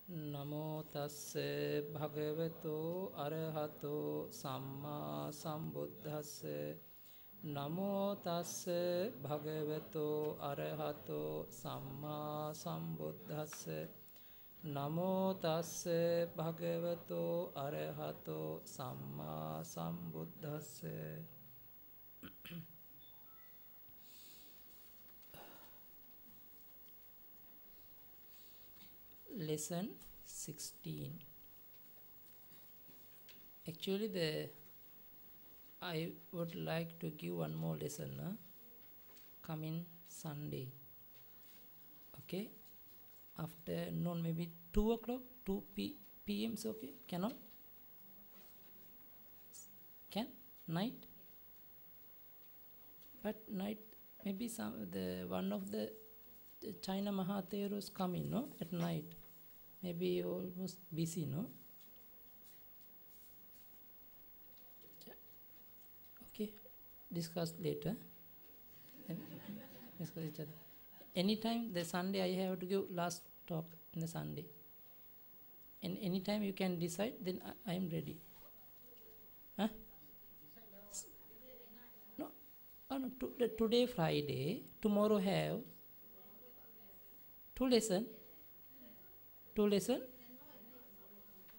නමෝ තස්ස භගවතු අරහතෝ සම්මා සම්බුද්දස්ස නමෝ තස්ස භගවතු අරහතෝ සම්මා සම්බුද්දස්ස නමෝ තස්ස භගවතු අරහතෝ සම්මා සම්බුද්දස්ස Lesson 16. Actually, I would like to give one more lesson coming Sunday. Okay, afternoon, maybe 2 o'clock, 2 p.m. is okay. Cannot? Can? Night? But night, maybe one of the China Mahathirus coming, no? At night. Maybe almost busy, no? Okay, discuss later. Discuss each other. Anytime the Sunday I have to give last talk in the Sunday. And anytime you can decide, then I am ready. Huh? No, no. Today Friday. Tomorrow have 2 lesson. 2 lesson.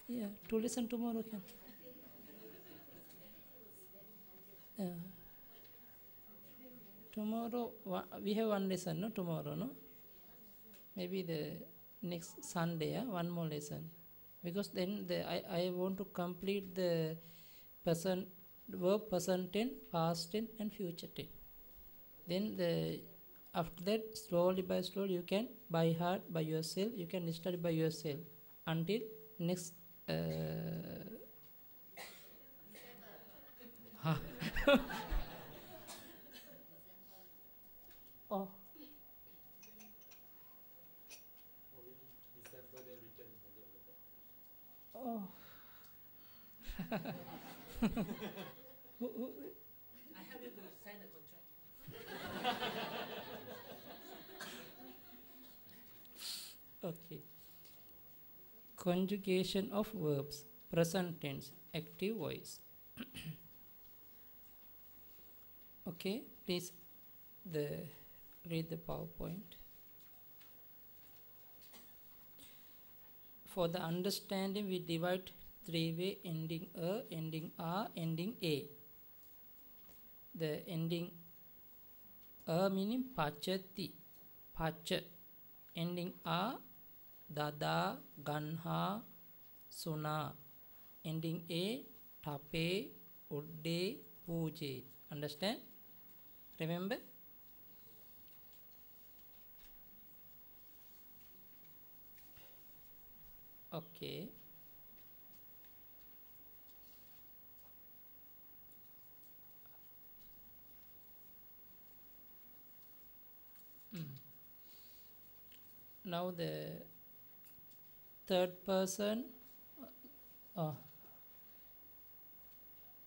Yeah, 2 lesson tomorrow can. Tomorrow we have 1 lesson, no? Tomorrow, no? Maybe the next Sunday, one more lesson. Because then I want to complete the verb present tense, past tense, and future tense. Then after that, slowly by slowly, you can by heart by yourself. You can study by yourself until next. Oh. Oh. I have to sign the contract. Okay. Conjugation of verbs. Present tense. Active voice. Okay. Please read the PowerPoint. For the understanding, we divide 3 ways: ending a, ending a, ending a. The ending a meaning pachati, pacha. Ending a, dada, ganha, suna. Ending a, tape, udde, puje. Understand? Remember? Okay. Now the third person,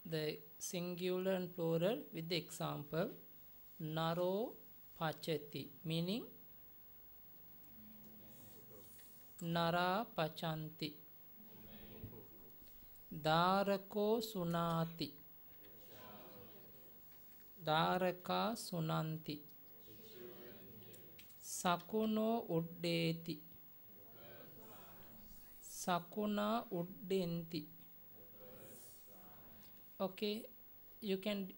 the singular and plural with the example, naro pachati, meaning nara pachanti, darako sunati, daraka sunanti, sakuno uddeti, sakuna uddenti. Okay, you can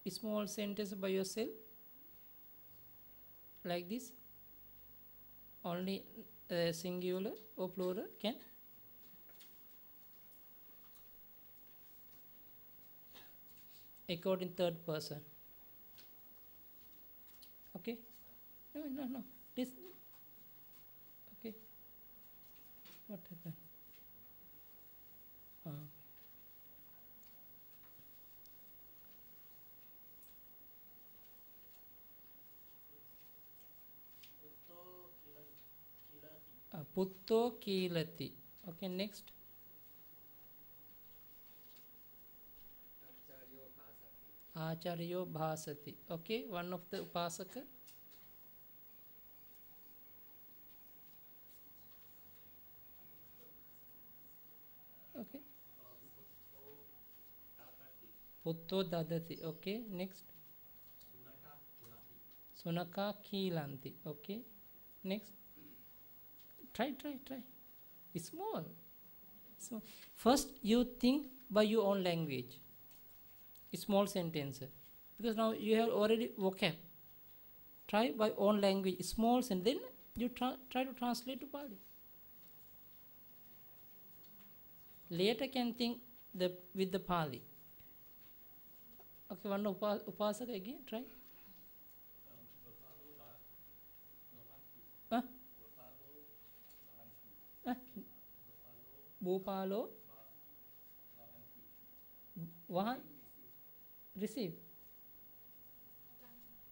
small sentence by yourself like this. Only singular or plural can. According third person. Okay. No. This. Okay. What happened? Putto kilati. Okay, next. Acharyo bhasati. Okay, one of the upasaka. Okay. Putto dadati. Okay. Next. Sunaka kilanti. Okay. Next. Try. It's small. So first you think by your own language. Small sentence. Because now you have already vocab. Try by own language, small sentence. Then you try to translate to Pali. Later can think with the Pali. Okay, one upasaka again. Try. Bhopalo. Wahan. Receive.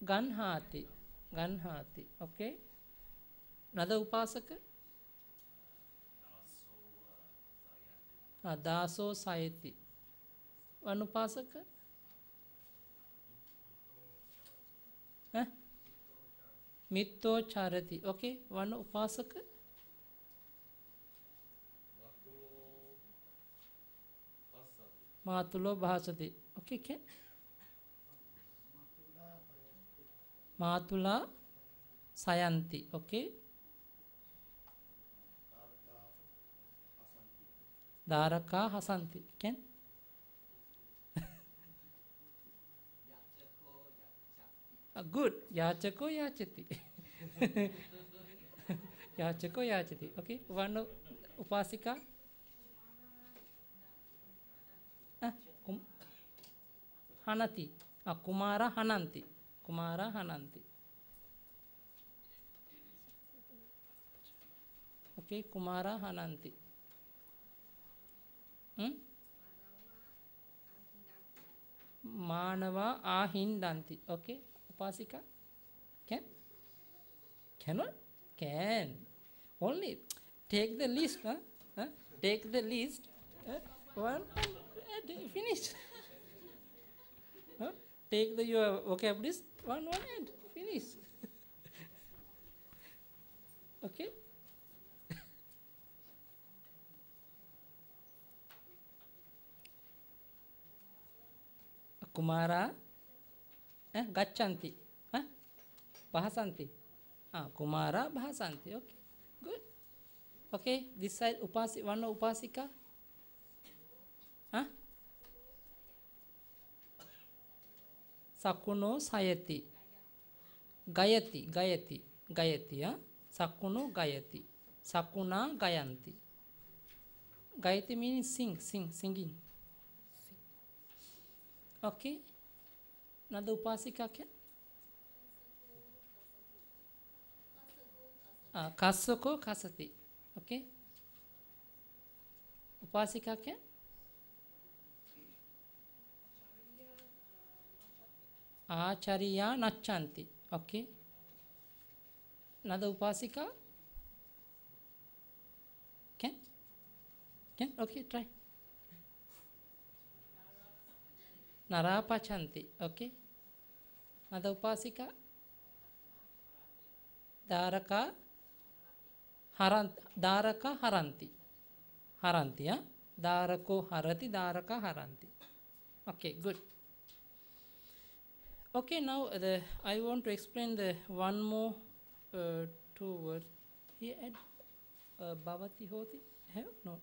Ganhati. Okay. Another upasaka. Daso Sayati. One upasaka. Mitto Charati. Okay. One upasaka. Matulo Bhasati. Okay, can? Matula Sayanti. Okay. Daraka Hasanti. Can? Good. Yachako Yachati. Yachako Yachati. Okay. One upasika. Hanati. Kumara Hananti. Kumara Hananti. Okay. Kumara Hananti. Manava Ahindanti. Okay. Upasika. Can? Cannot? Can. Only take the list. Take the list. One and finish. Take your vocab list. One and finish. Okay. Kumara Gachanti. Bhasanti. Kumara Bhasanti. Okay. Good. Okay. This side one upasika. Sakuno Sayati. Gayati. Sakuno Gayati. Sakuna Gayanti. Gayati means singing. Okay. Another upasika kya? Kasako Kasati. Okay. Upasika kya? Acharya Nachanti. Okay. Another upasika? Can? Okay, try. Narapachanti. Okay. Another upasika? Daraka Haranti. Haranti, Darako Harati, Daraka Haranti. Okay, good. Okay, now I want to explain the one more two words. Here add Bhavati Hoti. Have? No.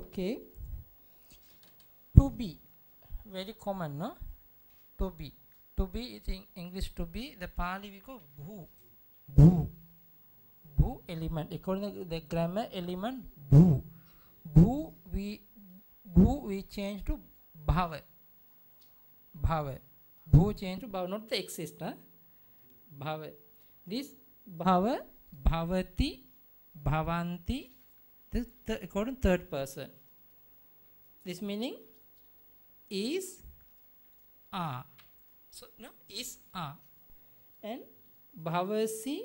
Okay. To be, very common, no? To be. To be is in English to be. The Pali we call bhu. Bhu. Bhu element. According to the grammar element bhu. Bhu we change to bhava. Bhava. Bhu change to bhava, not the exist, huh? Bhava. This bhava, bhavati, bhavanti, this according to third person. This meaning is are. So no is are. And bhavasi,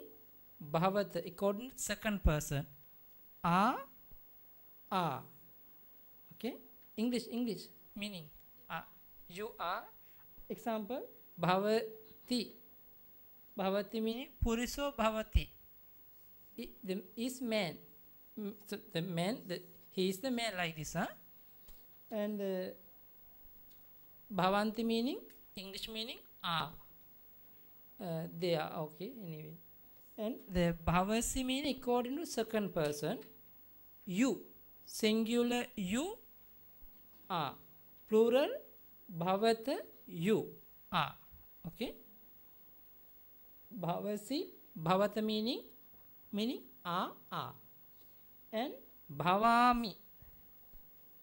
bhavata according to second person. Are. Okay. English meaning are. You are. Example bhavati. Bhavati meaning puriso bhavati. The is man. So the man, he is the man like this, huh? And bhavanti meaning, English meaning are. They are, okay, anyway. And the bhavasi meaning according to second person, you. Singular you are. Plural bhavata you are. Okay. Bhavasi, bhavata meaning are. And bhavami.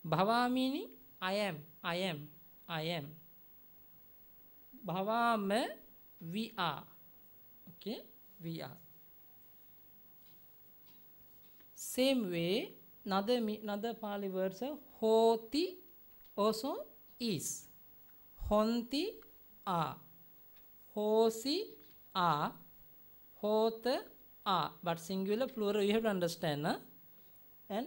Bhava meaning I am. Bhavama, we are. Okay, we are. Same way, another Pali words are hoti, also is. Honti, are. Hosi, are. Hota, are. But singular, plural, you have to understand. Huh? And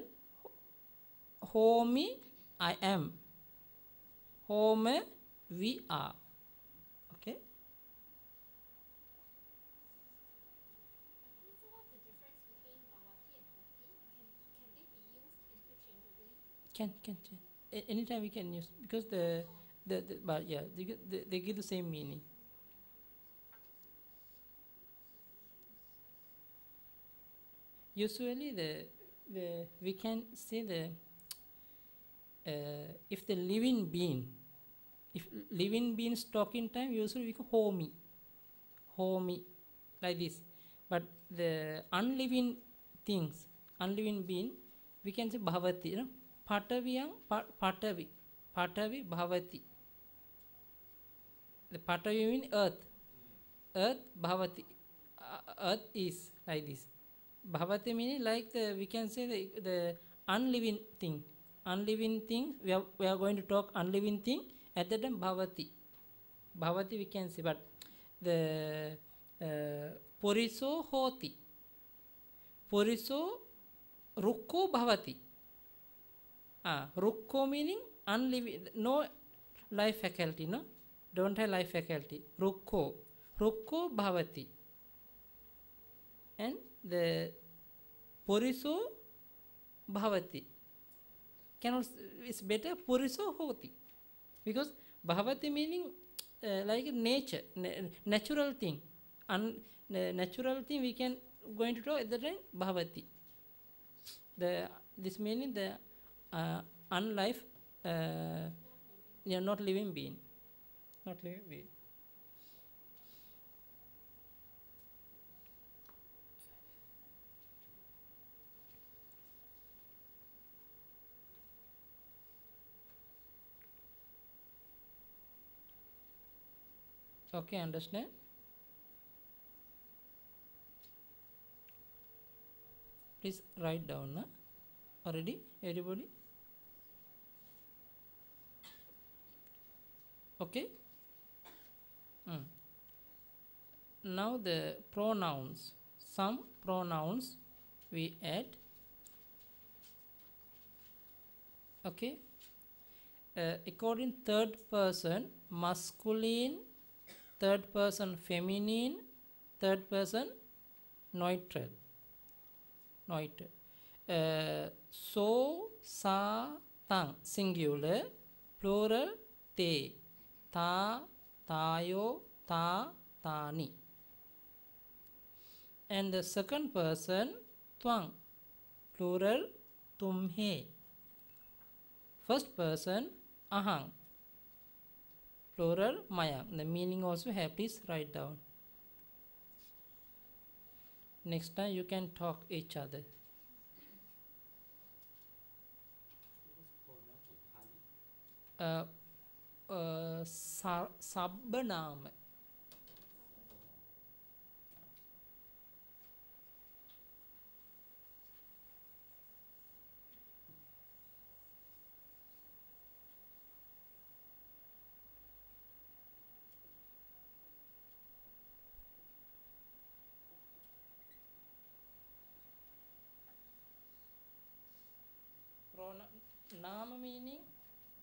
homi, I am. Home, we are. Okay. So what's the difference between bhavati and hoti? Can they be used interchangeably? Can. Anytime we can use, because but yeah, they give the same meaning. Usually we can say if the living being, if living beings talk in time, usually we call homi, like this. But the unliving things, unliving being, we can say bhavati, you know, patavi bhavati. The patavi means earth bhavati, earth is like this. Bhavati meaning like we can say the unliving thing. Unliving thing, we are going to talk unliving thing, at that time bhavati we can say. But the puriso hoti, puriso rukko bhavati. Rukko meaning unliving, no life faculty, no, don't have life faculty. Rukko bhavati. And the puriso bhavati, cannot, it's better puriso hoti, because bhavati meaning like nature, natural thing. Natural thing we can going to talk at the time bhavati. This meaning the unlife, not living being. Okay, understand? Please write down, huh? Already, everybody? Okay? Now the pronouns. Some pronouns we add. Okay? According third person masculine, third person feminine, third person neutral. So, sa, tang, singular, plural, te, ta, tayo, ta, tani. And the second person twang, plural, tumhe. First person ahang, plural mayang. The meaning also have, please write down. Next time you can talk each other. Sabbanama. Nama meaning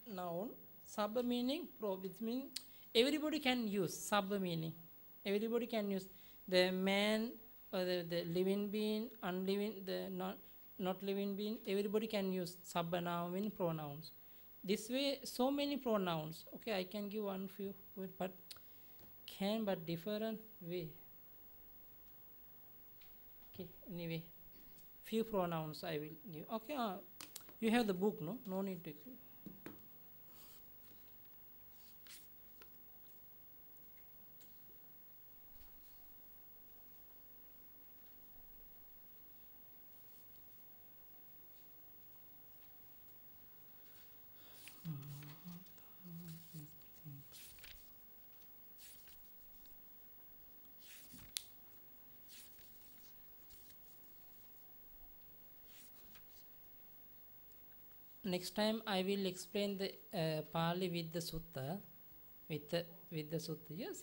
noun, sabba meaning which means everybody can use sabba meaning. Everybody can use the man or the living being, unliving, the not living being. Everybody can use sabba noun meaning pronouns. This way, so many pronouns. Okay, I can give one few, but different way. Okay, anyway, few pronouns I will give. Okay, you have the book, no? No need to. Next time I will explain the Pali with the Sutta, with the Sutta. Yes,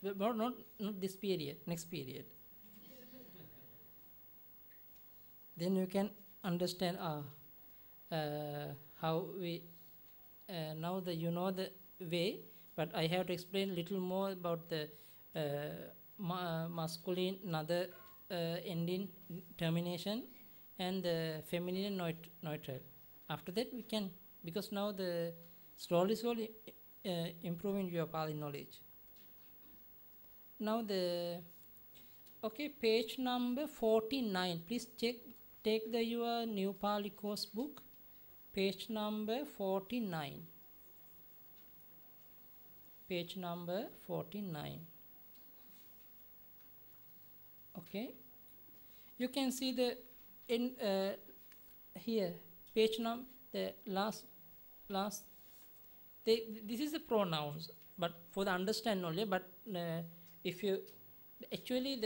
but not this period. Next period. Then you can understand how we now that you know the way, but I have to explain little more about the masculine, another ending termination, and the feminine neutral. After that we can, because now the slowly improving your Pali knowledge. Now page number 49. Please take your new Pali course book, page number 49. Page number 49. Okay, you can see the in here. Page number, the last this is the pronouns, but for the understand only. But if you actually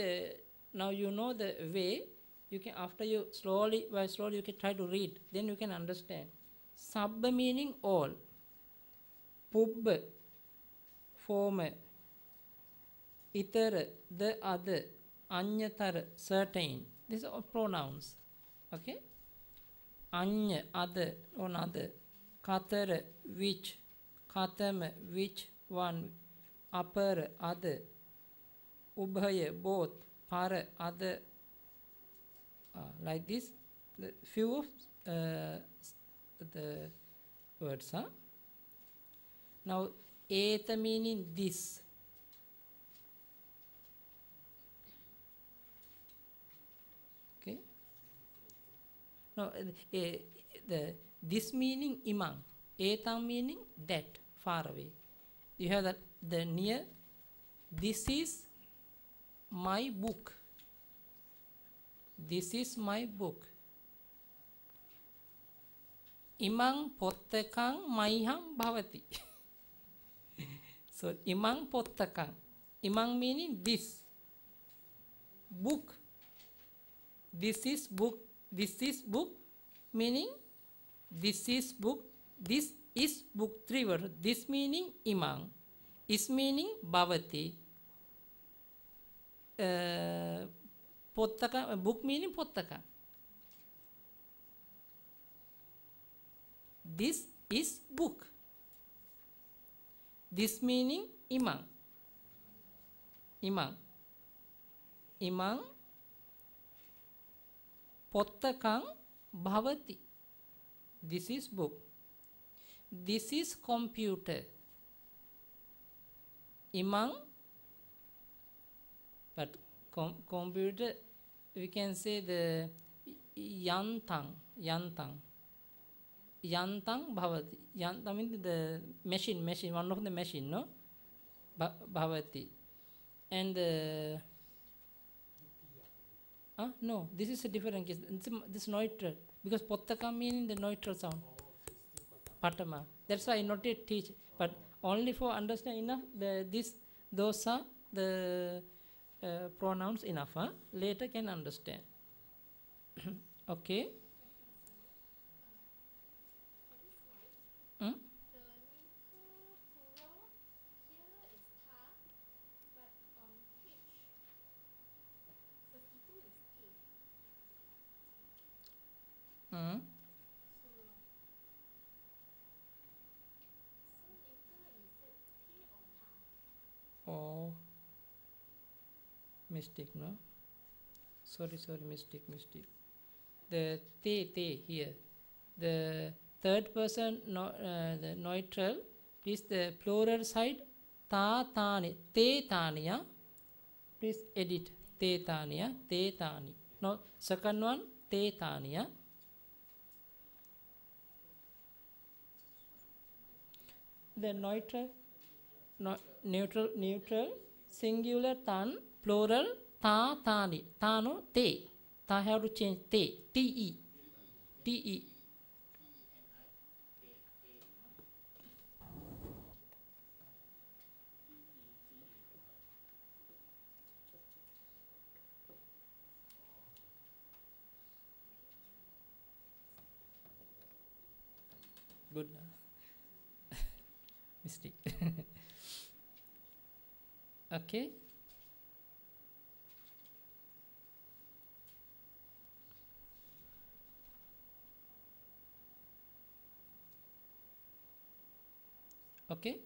now you know the way, you can, after you slowly you can try to read, then you can understand. Sabba meaning all, pubba former, itara the other, anyatara certain. These are all pronouns. Okay. Anya, other, on other. Katara, which. Katama, which one. Apara, other. Ubhaya, both. Para, other. Like this. The few of the words. Now, eta meaning this. No, this meaning imang, etang meaning that, far away. You have the near. This is my book. This is my book. Imang pottakang maiham bhavati. So imang pottakang. Imang meaning this. Book. This is book. This is book meaning this is book. This is book. 3 words. This meaning imang. Is meaning bhavati. Pottaka, book meaning pottaka. This is book. This meaning imang. Imang. Imang pottakang bhavati. This is book. This is computer. Imang, but computer, we can say the yantang. Yantang bhavati. Yantang means the machine, one of the machine, no? Bhavati. And no, this is a different case. This neutral. Because pottaka meaning the neutral sound. Patama. That's why I not yet teach. But only for understand enough, those are the pronouns enough. Later can understand. Okay. The neuter plural here is ta, but on page 52 is te. So long. So neuter is it te or ta? Oh, mistake, no? Sorry, mistake. The te here. The third person, the neutral, please the plural side, ta tani, te taniya. Please edit, te taniya, te tani. No, second one, te taniya. The neutral, singular tan, plural, ta tani. Tano, te. Ta have to change te, te. Te. Good. Mistake. Okay. Okay.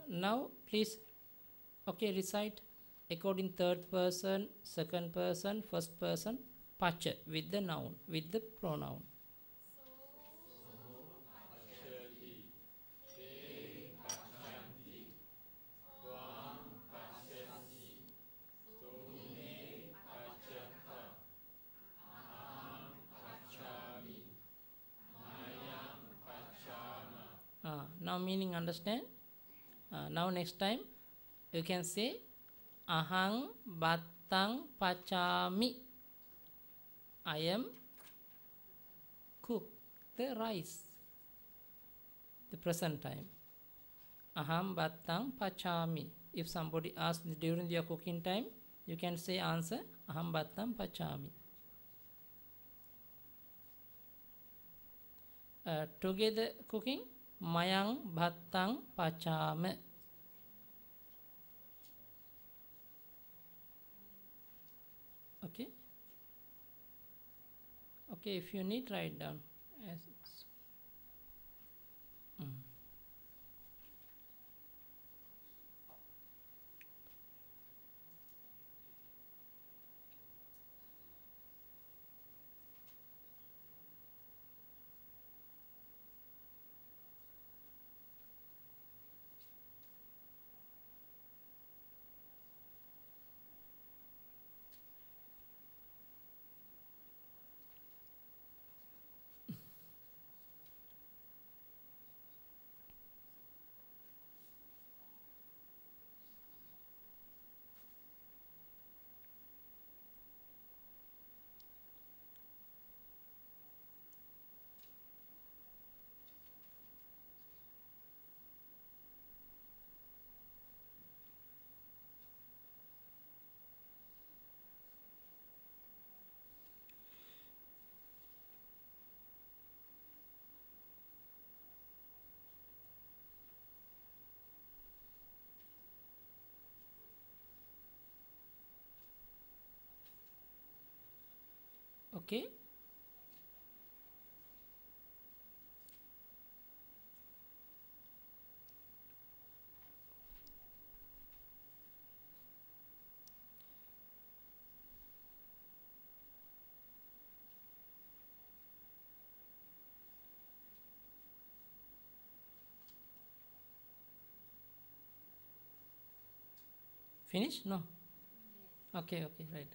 Now please, okay, recite according third person, second person, first person, pacha with the noun, with the pronoun. Now meaning understand. Now next time you can say ahang battang pachami. I am cook the rice. The present time. Aham battang pachami. If somebody asks during your cooking time, you can say answer aham battang pachami. Together cooking, mayang battang pachame. Okay. Okay, if you need, write down. Yes. Okay. Finish? No. Okay, right.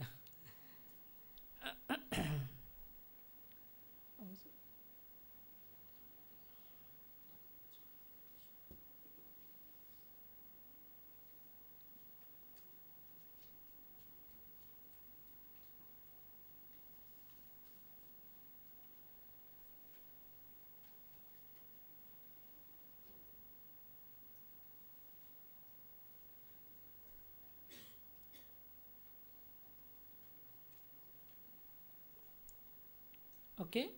Okay.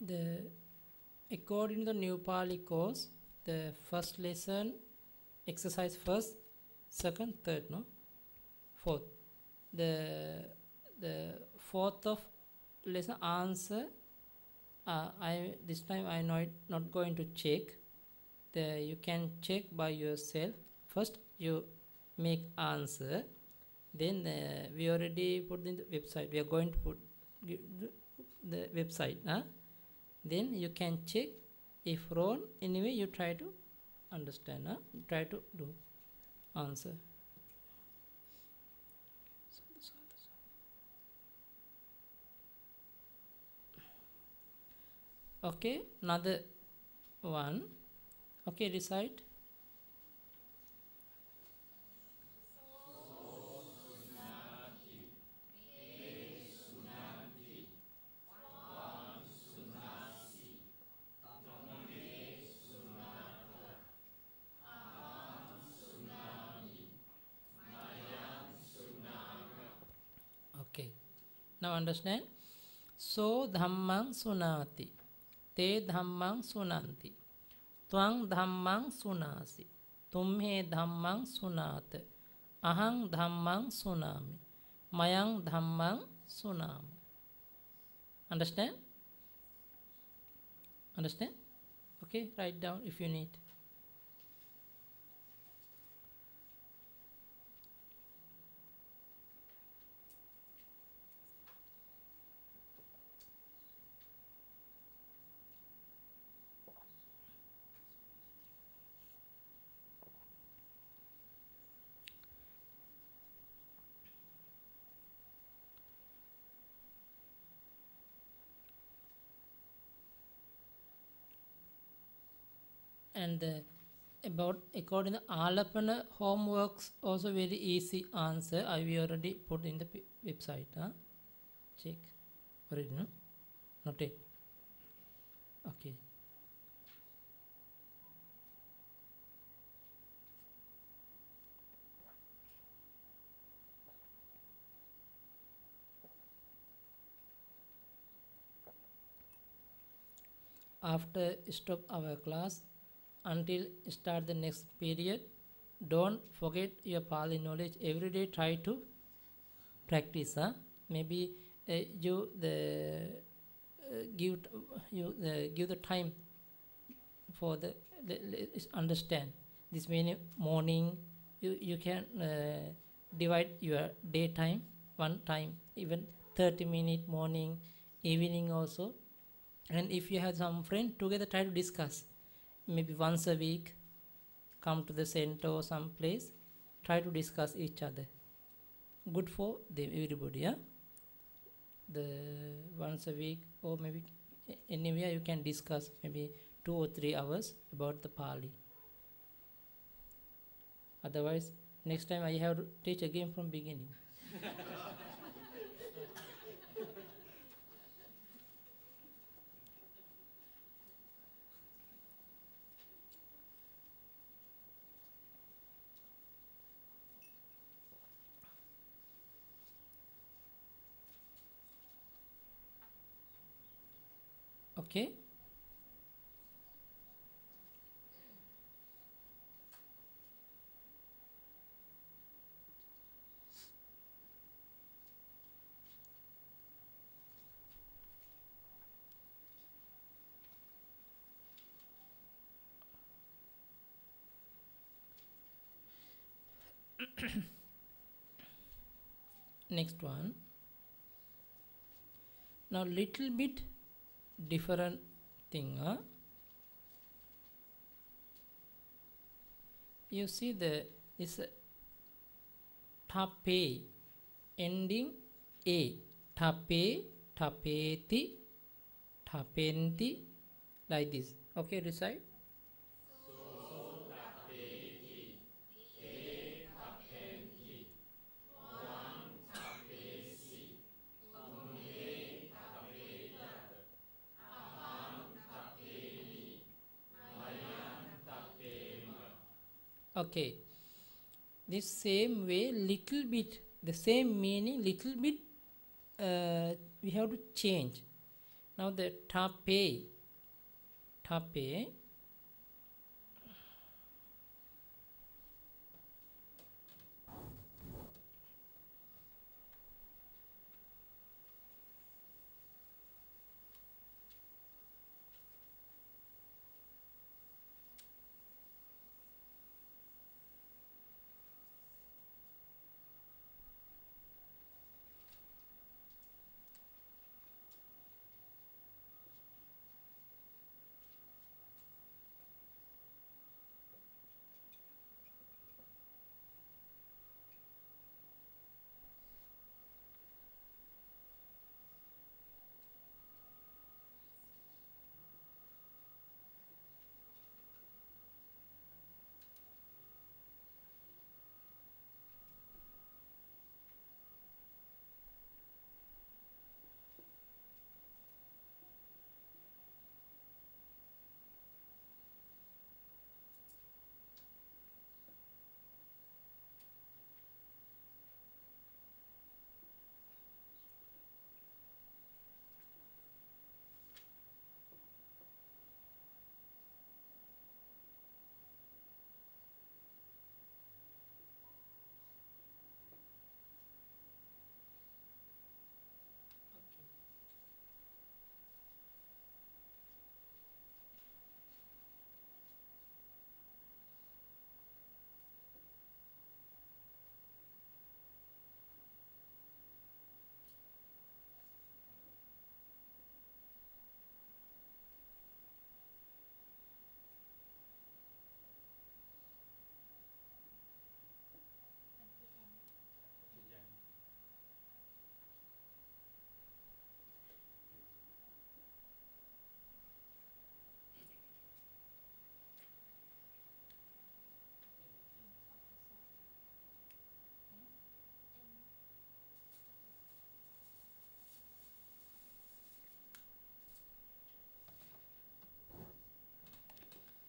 The according to the New Pali course, the first lesson exercise first, second, third, no, fourth. The fourth of lesson answer. I this time I not going to check. You can check by yourself. First you make answer. Then we already put in the website. We are going to put the website. Then you can check. If wrong, anyway you try to understand. Try to do answer. Okay, another one. Okay, recite. Okay, now understand. So dhammang sunati, te dhammang sunanti, twang dhammang sunasi, tumhe dhammang sunat, ahang dhammang sunami, mayang dhammang sunami. Understand? Understand? Okay, write down if you need. And about according to Alapana homeworks also very easy answer. We already put in the website. Check. Already, no? Not it. Okay. After stop our class until start the next period, don't forget your Pali knowledge. Every day try to practice. Maybe you give the time for the understand. This means morning you can divide your daytime one time, even 30 minute morning, evening also. And if you have some friend together, try to discuss. Maybe once a week, come to the center or some place, try to discuss each other. Good for everybody. The once a week or maybe anywhere you can discuss maybe 2 or 3 hours about the Pali. Otherwise, next time I have to teach again from beginning. Okay. Next one. Now little bit different thing. You see this tape ending a, tape, tapeti, Tapenti, like this. Okay, recite. Okay, this same way, little bit, the same meaning, little bit, we have to change. Now the tape,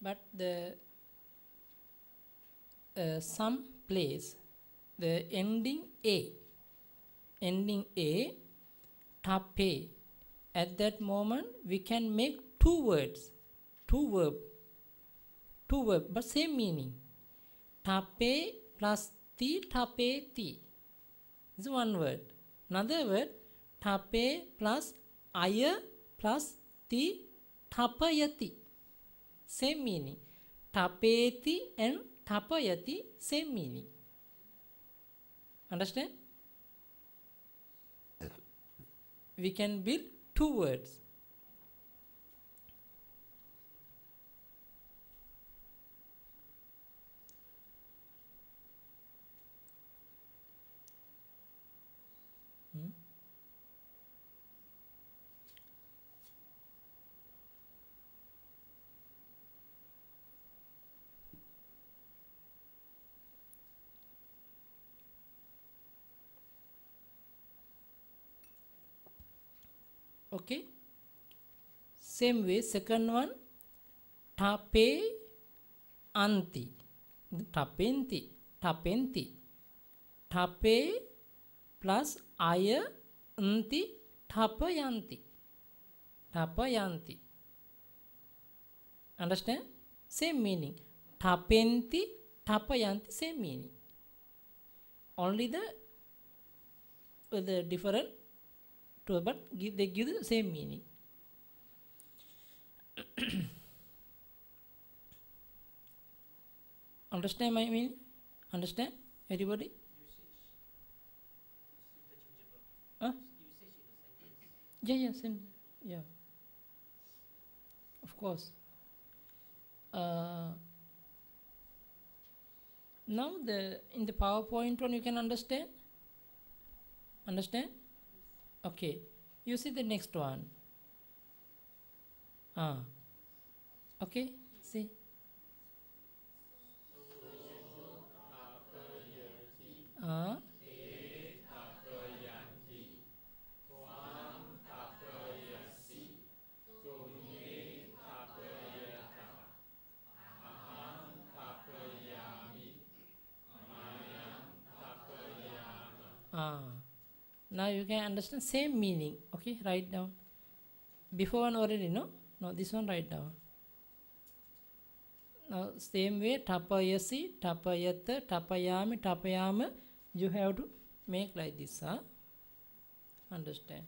but the some place, the ending A, tape, at that moment we can make two words, two verb, but same meaning. Tape plus ti, tapeti is one word. Another word, tape plus aya plus ti, tapayati, same meaning. Tapeti and tapayati, same meaning. Understand? We can build two words. Okay, same way, second one, tape anti, tapenti, tape plus aya anti, tapayanti. Understand? Same meaning. Tapenti, tapayanti, same meaning. Only the different, but they give the same meaning. Understand my meaning? Understand? Everybody? Yeah. Of course. Now in the PowerPoint one you can understand? Understand? Okay. You see the next one. Okay, see. Ah. Ah. Now you can understand same meaning. Okay, write down. Before one already, no? No, this one write down. Now same way, tapayasi, tapayata, tapayami, tapayama. You have to make like this, huh? Understand?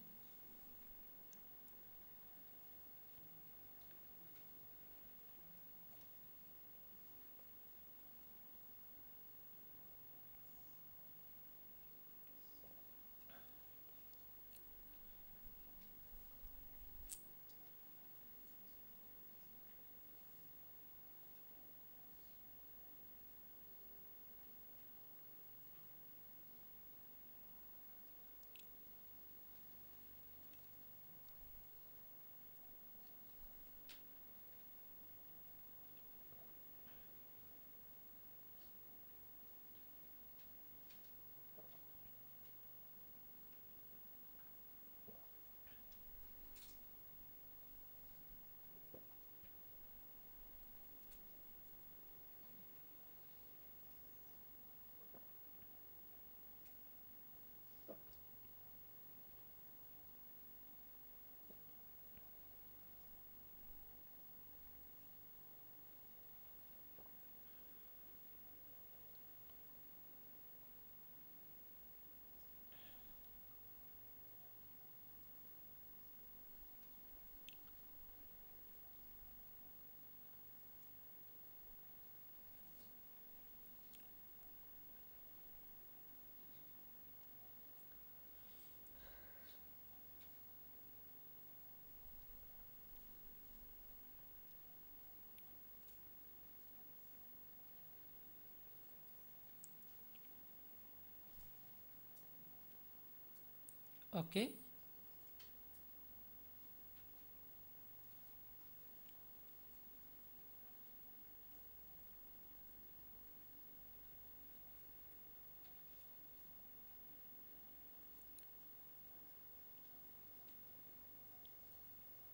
Okay.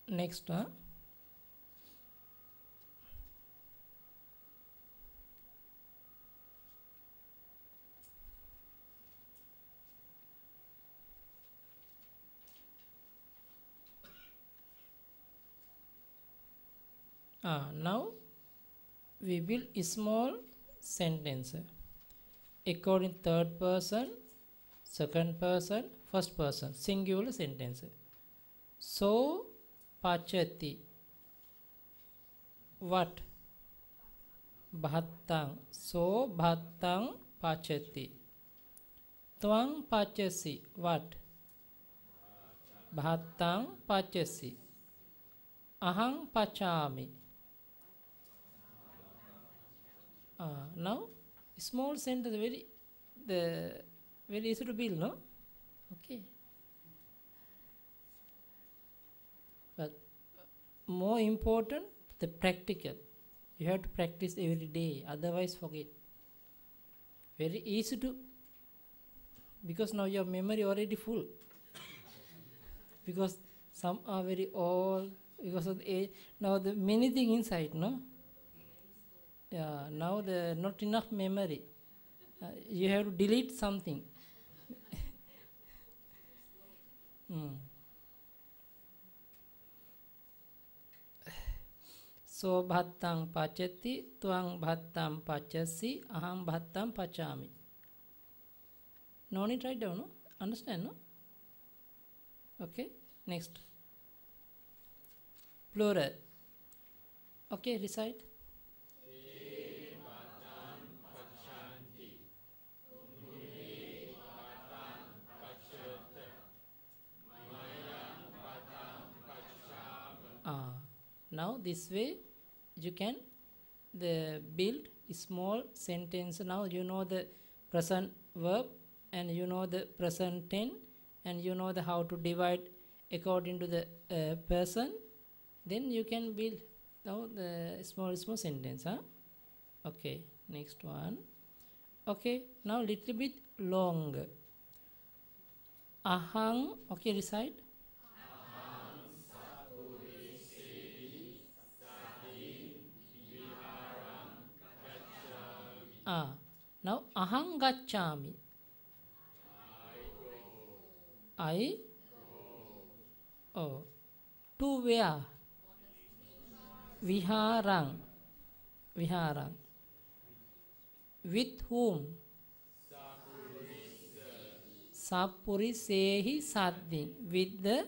Next, huh? Now we build a small sentence according third person, second person, first person, singular sentence. So pachati. What? Bhattang. So bhattang pachati. Twang pachasi. What? Bhattang pachasi. Ahang pachami. Now small sentence very easy to build, no? Okay. But more important, the practical. You have to practice every day, otherwise forget. Very easy to, because now your memory already full. Because some are very old, because of the age. Now the many thing inside, no? Yeah, now the not enough memory. You have to delete something. So bhattam pachati, tuang bhattam pachasi, aham bhattam pachami. No need write down, no? Understand, no? Okay, next. Plural. Okay, recite. Now this way you can build a small sentence. Now you know the present verb and you know the present tense and you know the how to divide according to the person Then you can build now the small sentence, huh? Okay, next one. Okay, now little bit long. Ahang, okay, recite. Ah, now ahang gacchami. I, oh, to where? Viharang. Viharang. With whom? Sapurisehi saddhi. With the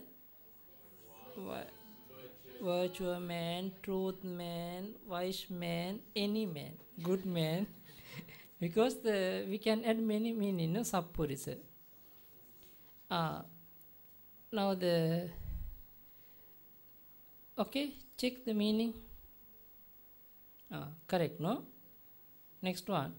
virtual man, truth man, wise man, any man, good man. Because we can add many meaning, no? Sappurisa. Now the, okay, check the meaning. Correct, no? Next one.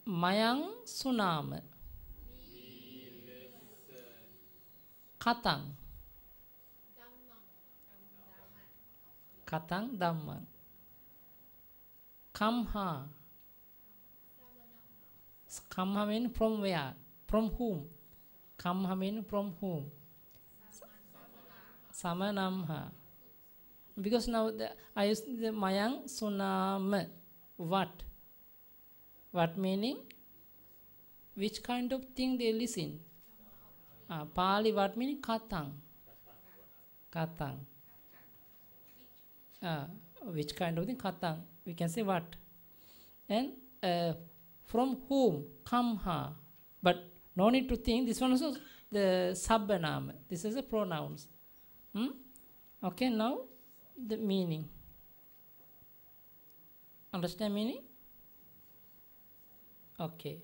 Mayang sunama. Katang. Katang Dhamman. Kamha. Kamha means from where? From whom? Kamha means from whom? Samanamha. Because now I use the Mayang Sunam. What? What meaning? Which kind of thing they listen? Pali what meaning? Katang. Katang. Which kind of thing? Katang. We can say what? And from whom? Kamha. But no need to think. This one also the sabbanam. This is a pronouns. Okay, now the meaning. Understand meaning? Okay.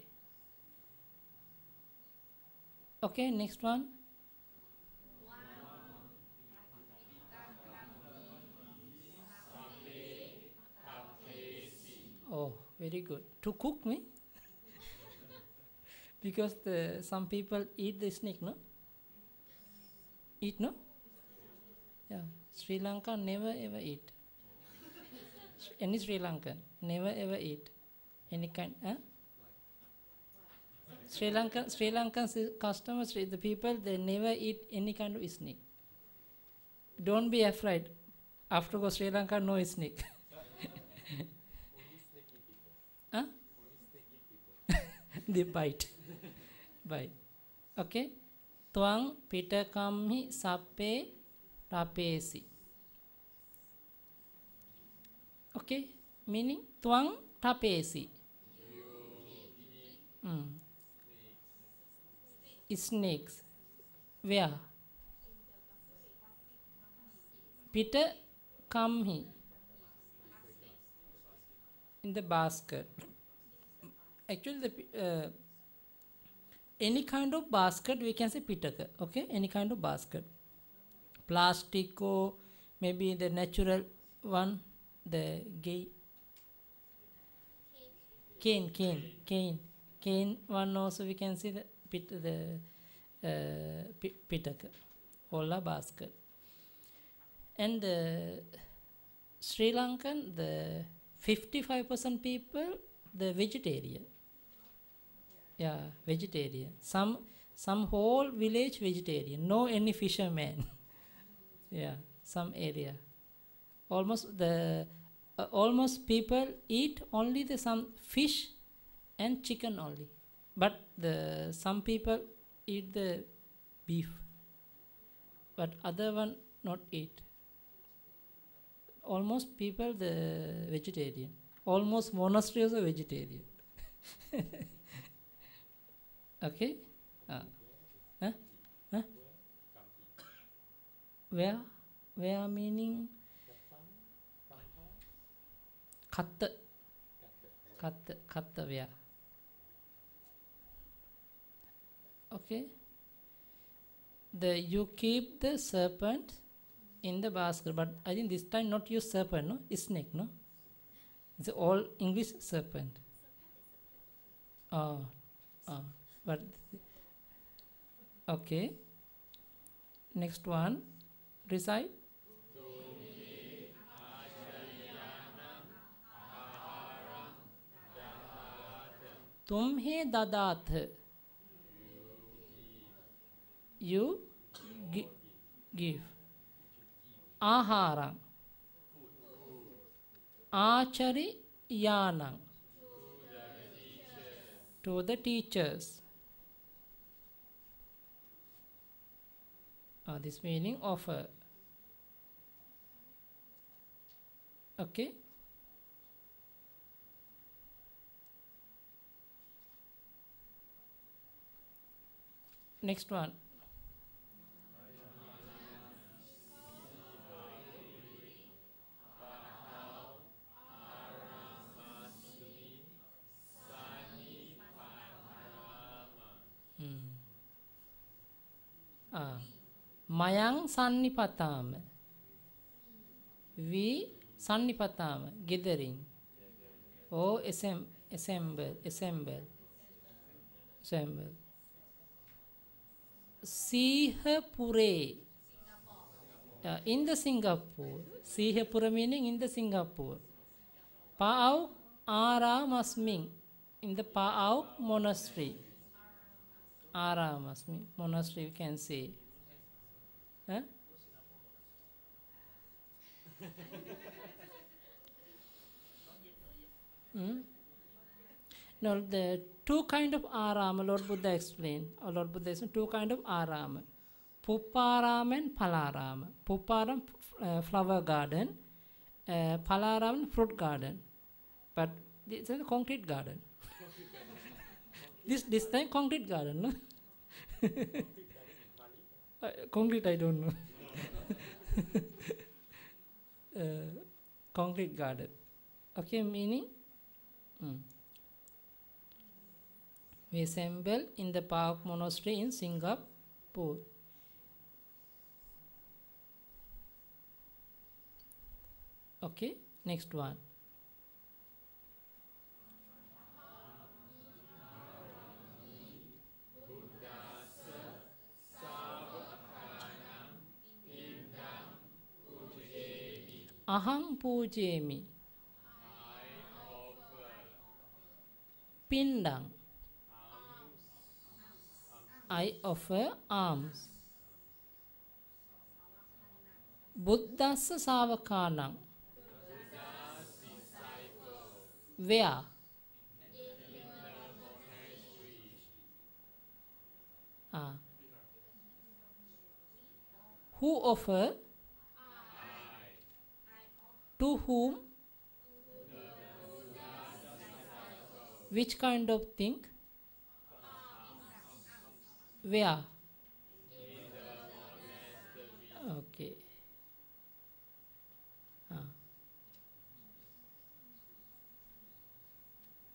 Okay, next one. Oh, very good. To cook me? Because some people eat the snake, no? Eat, no? Yeah. Sri Lanka never ever eat. Any Sri Lankan never ever eat any kind. Sri Lankan customers, the people, they never eat any kind of snake. Don't be afraid. After go Sri Lanka, no snake. They bite. Bite. Okay. Twang pitakamhi sappe tapesi. Okay. Meaning twang tapesi. Snakes. Where? Pita kamhi. In the basket. Actually, any kind of basket we can say pitaka. Okay, any kind of basket. Plastic or maybe the natural one, the cane one also we can see the pitaka, ola basket. And Sri Lankan, the 55% people, the vegetarian. Yeah, vegetarian. Some whole village vegetarian. No any fisherman. Yeah, some area. Almost people eat only the some fish and chicken only. But some people eat the beef. But other one not eat. Almost people the vegetarian. Almost monastery also vegetarian. Okay? Where meaning? Katta where? Okay? You keep the serpent in the basket, but I think this time not use serpent, no? Snake, no? It's all English serpent. But okay. Next one. Recite. Tumhe dadath. You give. Aharam. Achari yanam. To the teachers. This meaning offer. Okay. Next one. Mayang sannipatama. We sannipatama. Gathering. Oh, assemble. Sihapure. In the Singapore. Sihapura meaning in the Singapore. Pa'au Aramasming. In the Pa'au monastery. Aramasming. Monastery you can say. Huh? No, the two kind of arama Lord Buddha explained. Lord Buddha explained two kind of arama. Pupparama and Palarama. Pupparam flower garden, Palaram fruit garden. But this is a concrete garden. this time concrete garden, no? Concrete I don't know. Concrete garden. Okay, meaning we assemble in the Park Monastery in Singapore. Okay, next one. Aham pujemi. Pindang. I offer alms. Buddhassa savakanam. Where? Who offer? To whom? Which kind of thing? Where? Okay.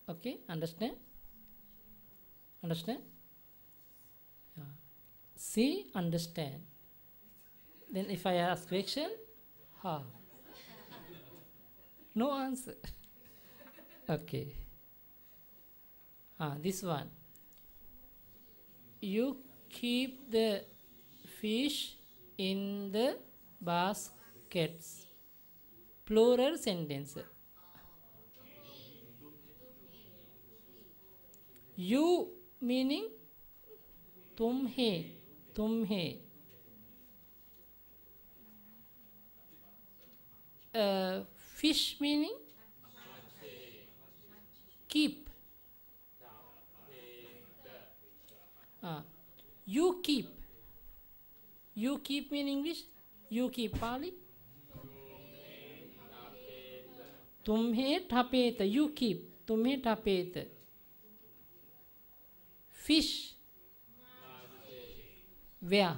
Okay, understand? Understand? See, understand. Then if I ask question, how? No answer. Okay. This one. You keep the fish in the baskets. Plural sentence. You meaning tumhe. Fish meaning keep. You keep. You keep mean English? You keep Pali? Tumhe tapeta. You keep. Tumhe tapeta. Fish. Where?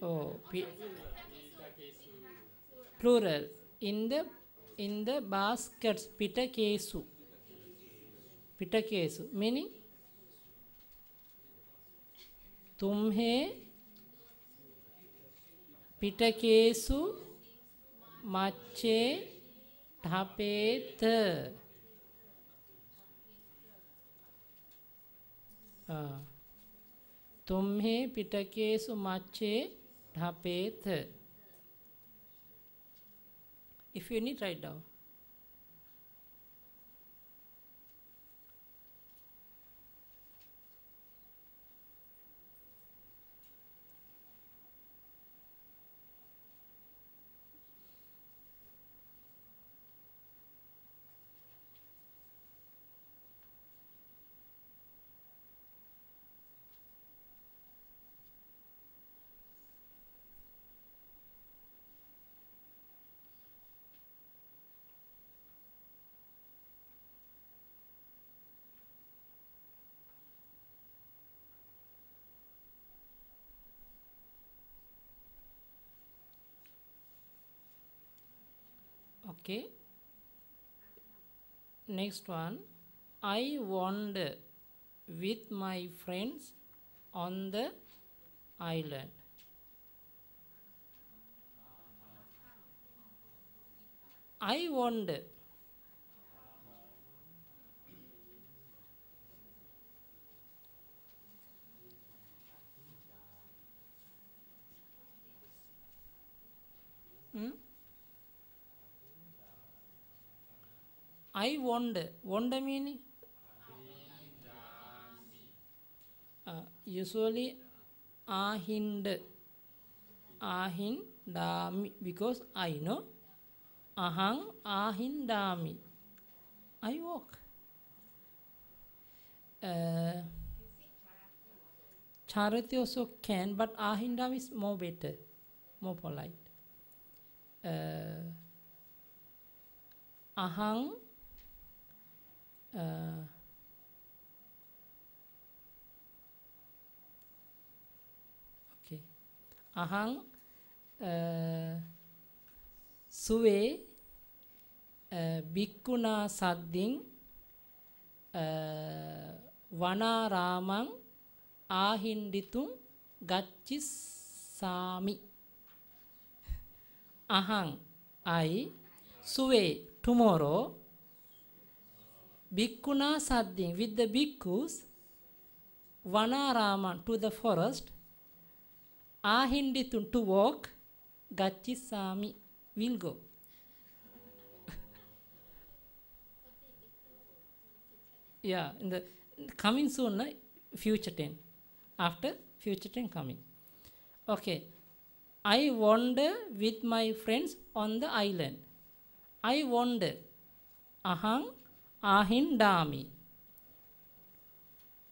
Oh, plural. In the baskets. Pitakesu. Pitakesu. Meaning? Tumhe පිටකේසු මච්චේ ඨපේත. तुम्हे पिटकेसु मच्चे ढपेत. If you need, write down. Okay. Next one. I wander with my friends on the island. I wander. I wander. Wander meaning? Usually ahind. Ahindami. Because I know. Ahang ahindami. I walk. Charati also can, but ahindami is more better, more polite. Ahang. Okay. Ahang suve bhikkhuna sadding vanaramang ahinditum gacchissami. Ahang, I, suve, tomorrow, bhikkhuna sadding, with the bhikkhus, vanaraman, to the forest, ahinditum, to walk, gacchissami, will go. Yeah, in the coming soon, future tense. After future tense coming. Okay. I wander with my friends on the island. I wander. Ahang ahindami.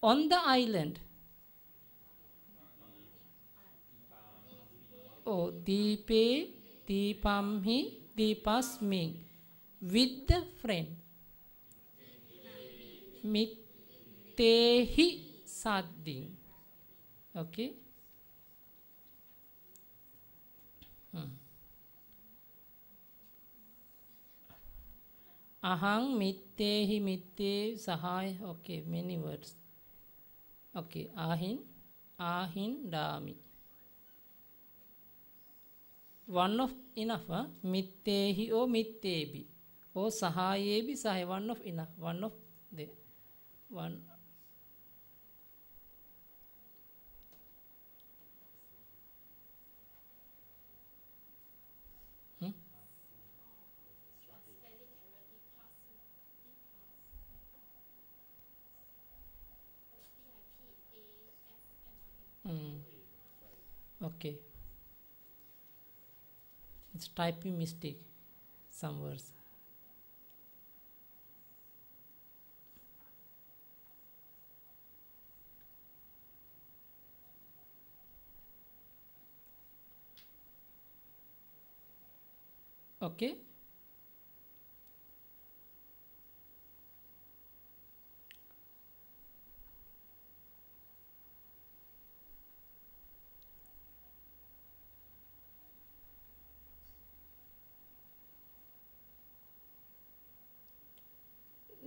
On the island. Oh, deepe deepamhi deepasmi. With the friend. Mittehi sadding. Okay. Ahang mittehi mitte sahai. Okay, many words. Okay, ahindami. One of enough, huh? Mittehi or mittebi. Or sahayebi sahai. One of enough. One of the one. Okay. It's typing mistake. Some words. Okay.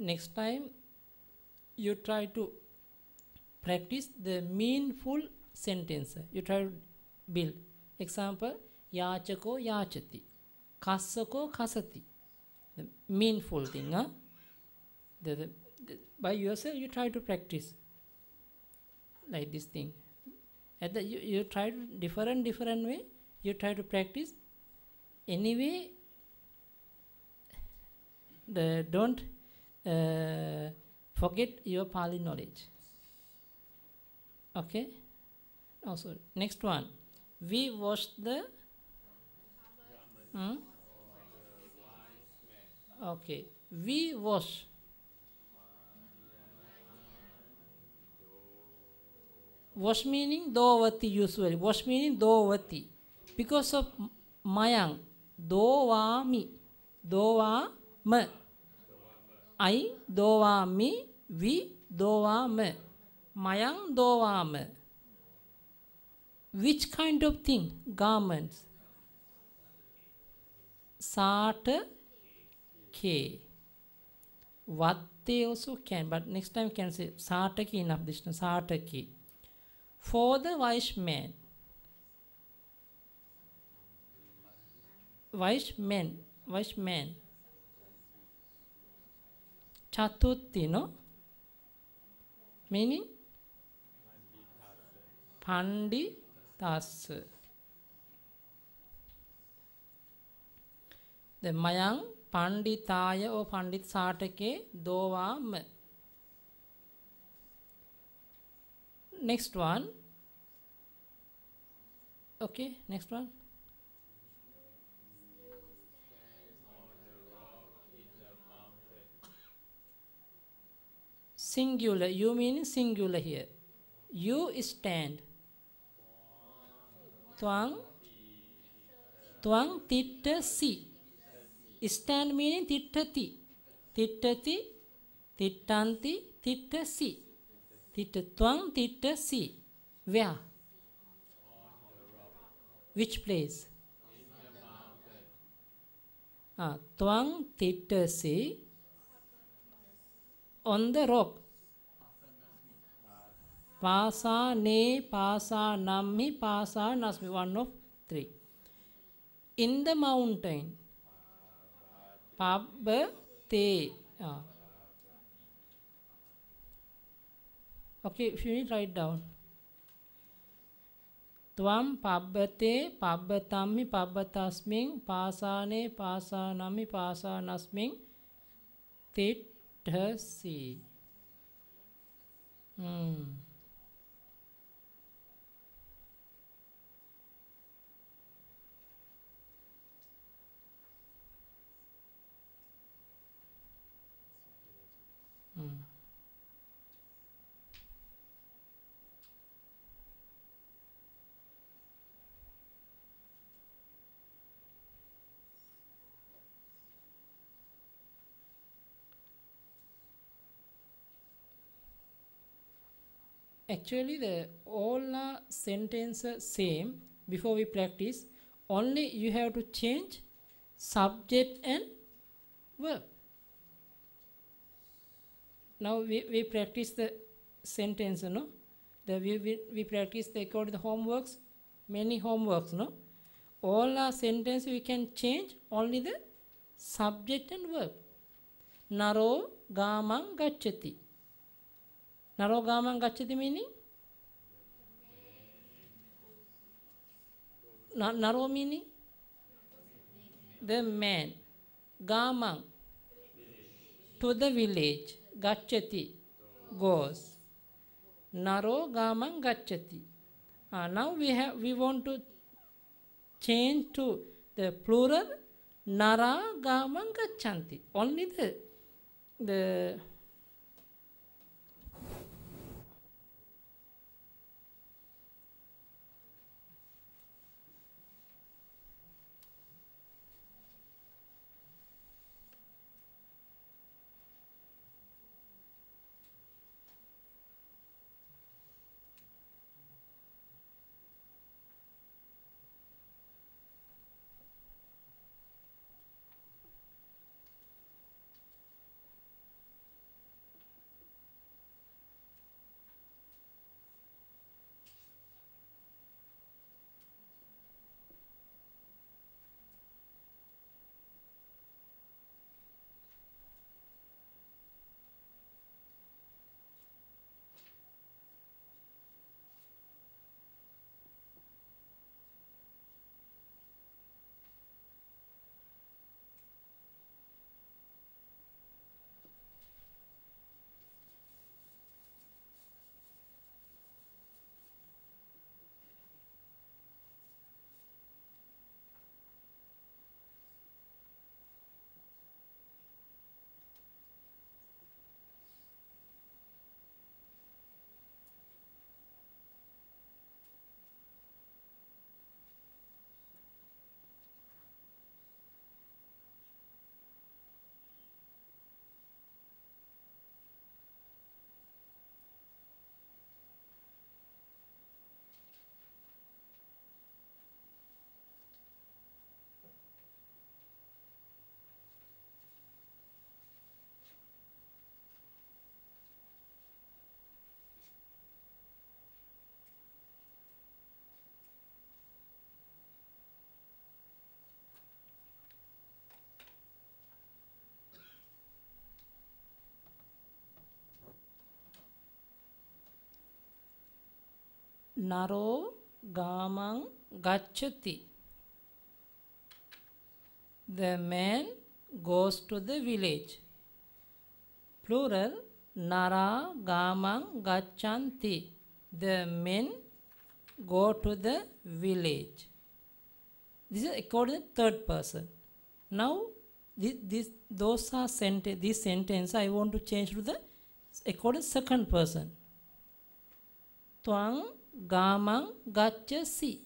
Next time you try to practice the meaningful sentence. You try to build. Example, Yachako yachati. Kasako kasati. The meaningful thing, huh? By yourself you try to practice like this thing. At the you try to different way. You try to practice. Anyway, don't forget your Pali knowledge. Okay. Also, next one. We washed the. Okay. We wash. Wash meaning dovati usually. Wash meaning dovati. Because of mayang. Dovami. Dovama. I dovami. Vi dovama. Mayang dovama. Which kind of thing? Garments. Sata ke. Vatte also can, but next time can say Sata ke enough this time. Sata ke. For the wise man. Wise man. Chatutti, no? Meaning? Panditas. The Mayang Panditaya or Pandit Satake Dovam. Next one. Okay, next one. Singular. You mean singular here. You stand. Twang titta si. Stand meaning tittati. Tittati, tittanti, tittasi. Twang tittasi. Where? Which place? Twang tittasi. On the rock. Pasa ne, pasa nammi, pasa nasmi. One of three. In the mountain. Pabbate. Okay, if you need, write down. Tvam pabbate, pabbatammi, pabbatasming, pasane, pasanami, pasanasming, tittasi. Actually, the all are sentences same. Before we practice, only you have to change subject and verb. Now we practice the sentence, no? We practice the according to the homeworks, many homeworks, no? All our sentences we can change only the subject and verb. Naro gamang gacchati. Naro gamang gacchati meaning? Naro meaning? The man. Gamang. To the village. Gacchati. Goes. Naro gamang gacchati. Now we want to change to the plural. Nara gamang gacchanti. Only the naro gamang gacchati. The man goes to the village. Plural, nara gamang gacchanti. The men go to the village. This is according to third person. Now, those are this sentence I want to change to the according to second person. Twang gamang gacchasi.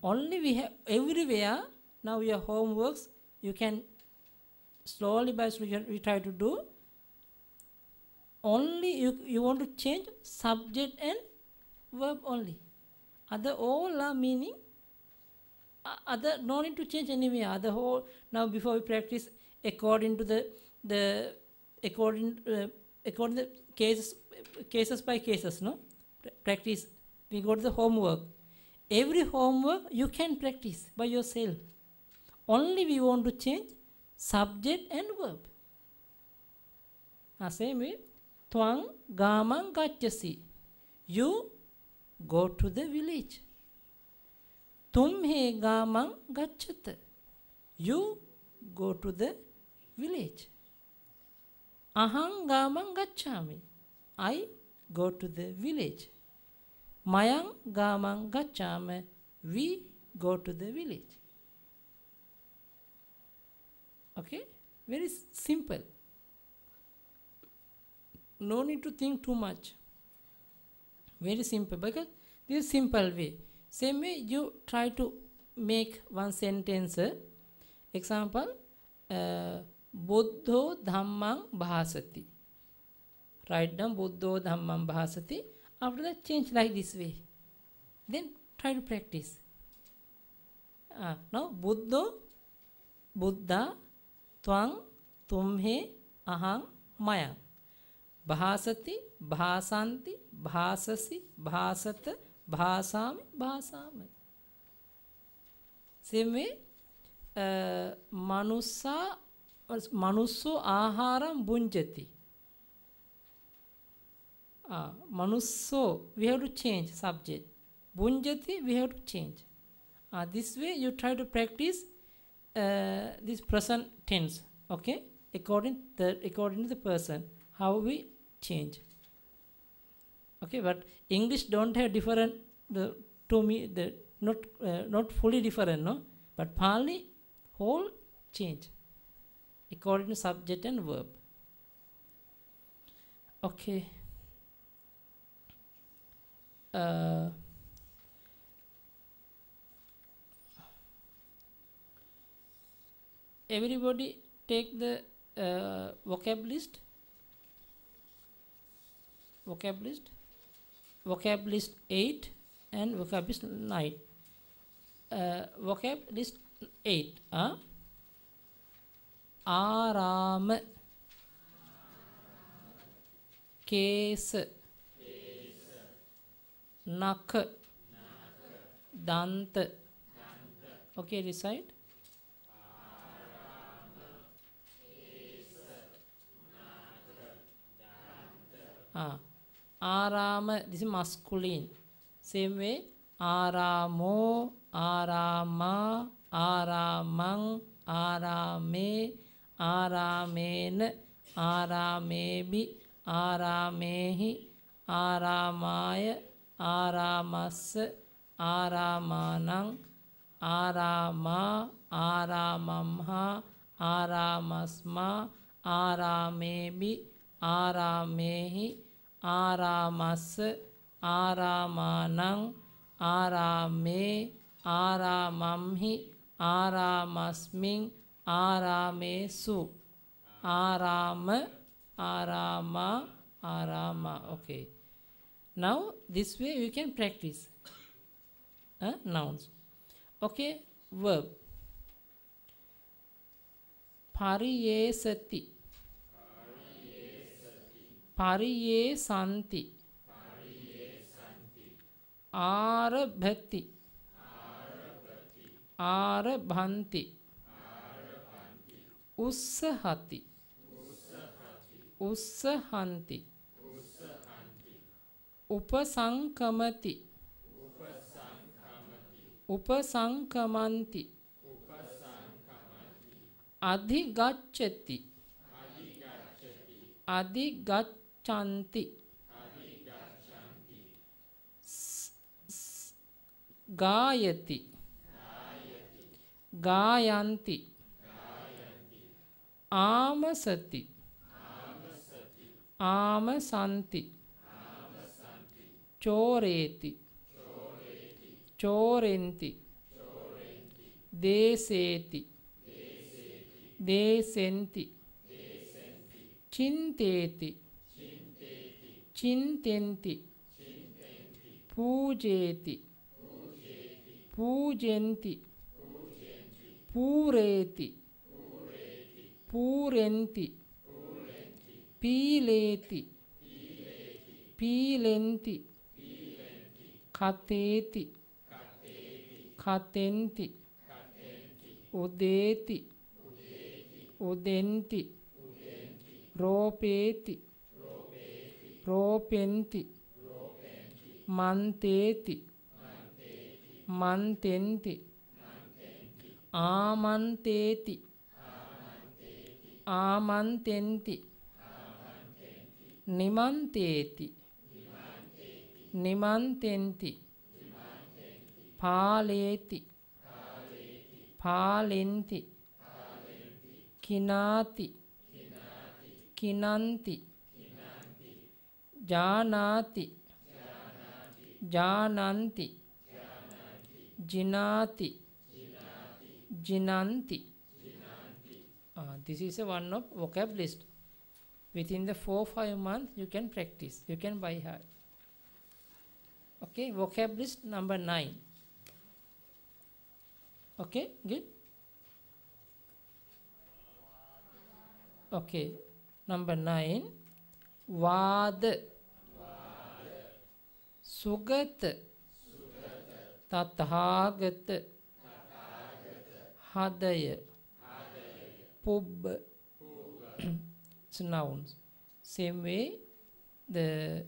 Only we have everywhere. Now your homeworks, you can slowly by slowly we try to do. Only you want to change subject and verb only. Other all are meaning. Other no need to change anywhere. Other whole now before we practice according to the according the cases by cases. No practice. We go to the homework. Every homework you can practice by yourself. Only we want to change subject and verb. Same way. Twang gamang gacchasi. You go to the village. Tumhe gamang gacchata. You go to the village. Ahang gamang gacchami. I go to the village. Mayang gamang gacchama. We go to the village. Okay? Very simple. No need to think too much. Very simple. Because this is simple way. Same way you try to make one sentence. Example, Buddho dhammang bhasati. Write down Buddho dhammang bhasati. After that change like this way. Then try to practice. Now Buddho, Buddha, Twang, Tumhe, Ahang, Mayang. Bhasati, bhasanti, bhasasi, bhasata, bhasami, bhasama. Same way, manusso aharam bunjati. Manusso, we have to change subject. Bunjati, we have to change. This way you try to practice this present tense. Okay, according to the person, how we change. Okay, but English don't have different to me not fully different, no, but Pali whole change according to subject and verb. Okay. Everybody take the vocab list. Vocab list 8 and vocab list 9. Vocab list 8. Arama, case, nak, dant. Okay, recite. Arama, this is masculine. Same way, aramo, arama, aramang, arame, aramen, aramebi, aramehi, aramaya, aramas, aramanang, arama, aramamha, aramasma, aramebi, aramehi, aramas, aramanang, arame, aramamhi, aramasming, aramesu, arama, arama, arama. Okay. Now this way you can practice nouns. Okay. Verb. Pariyesati, pariyesanti, arabhati, arabhanti, ussahati, ussahanti, උපසංකමති උපසංකමන්ති අධිගච්ඡති අධිගච්ඡanti ගායති ගායන්ති ආමසති ආමසන්ති චෝරේති චෝරෙන්ති දේසේති දේසෙන්ති චින්තේති චින්තෙන්ති පූජේති පූජෙන්ති පූරේති පූරෙන්ති පීලේති පීලෙන්ති කතේති කතෙන්ති උදේති උදෙන්ති රෝපේති රෝපෙන්ති මන්තේති මන්තෙන්ති ආමන්තේති ආමන්තෙන්ති නිමන්තේති නිමන්තෙන්ති පාලේති පාලෙන්ති කිනාති කිනන්ති ජානාති ජානන්ති ජිනාති ජිනන්ති. This is a one of vocab list. Within the 4-5 months you can practice, you can by heart. Okay, vocab list number 9. Okay, good. Okay, number 9. Vada, Sugata, Tathagata, Hadaya, Pubba. It's nouns. Same way,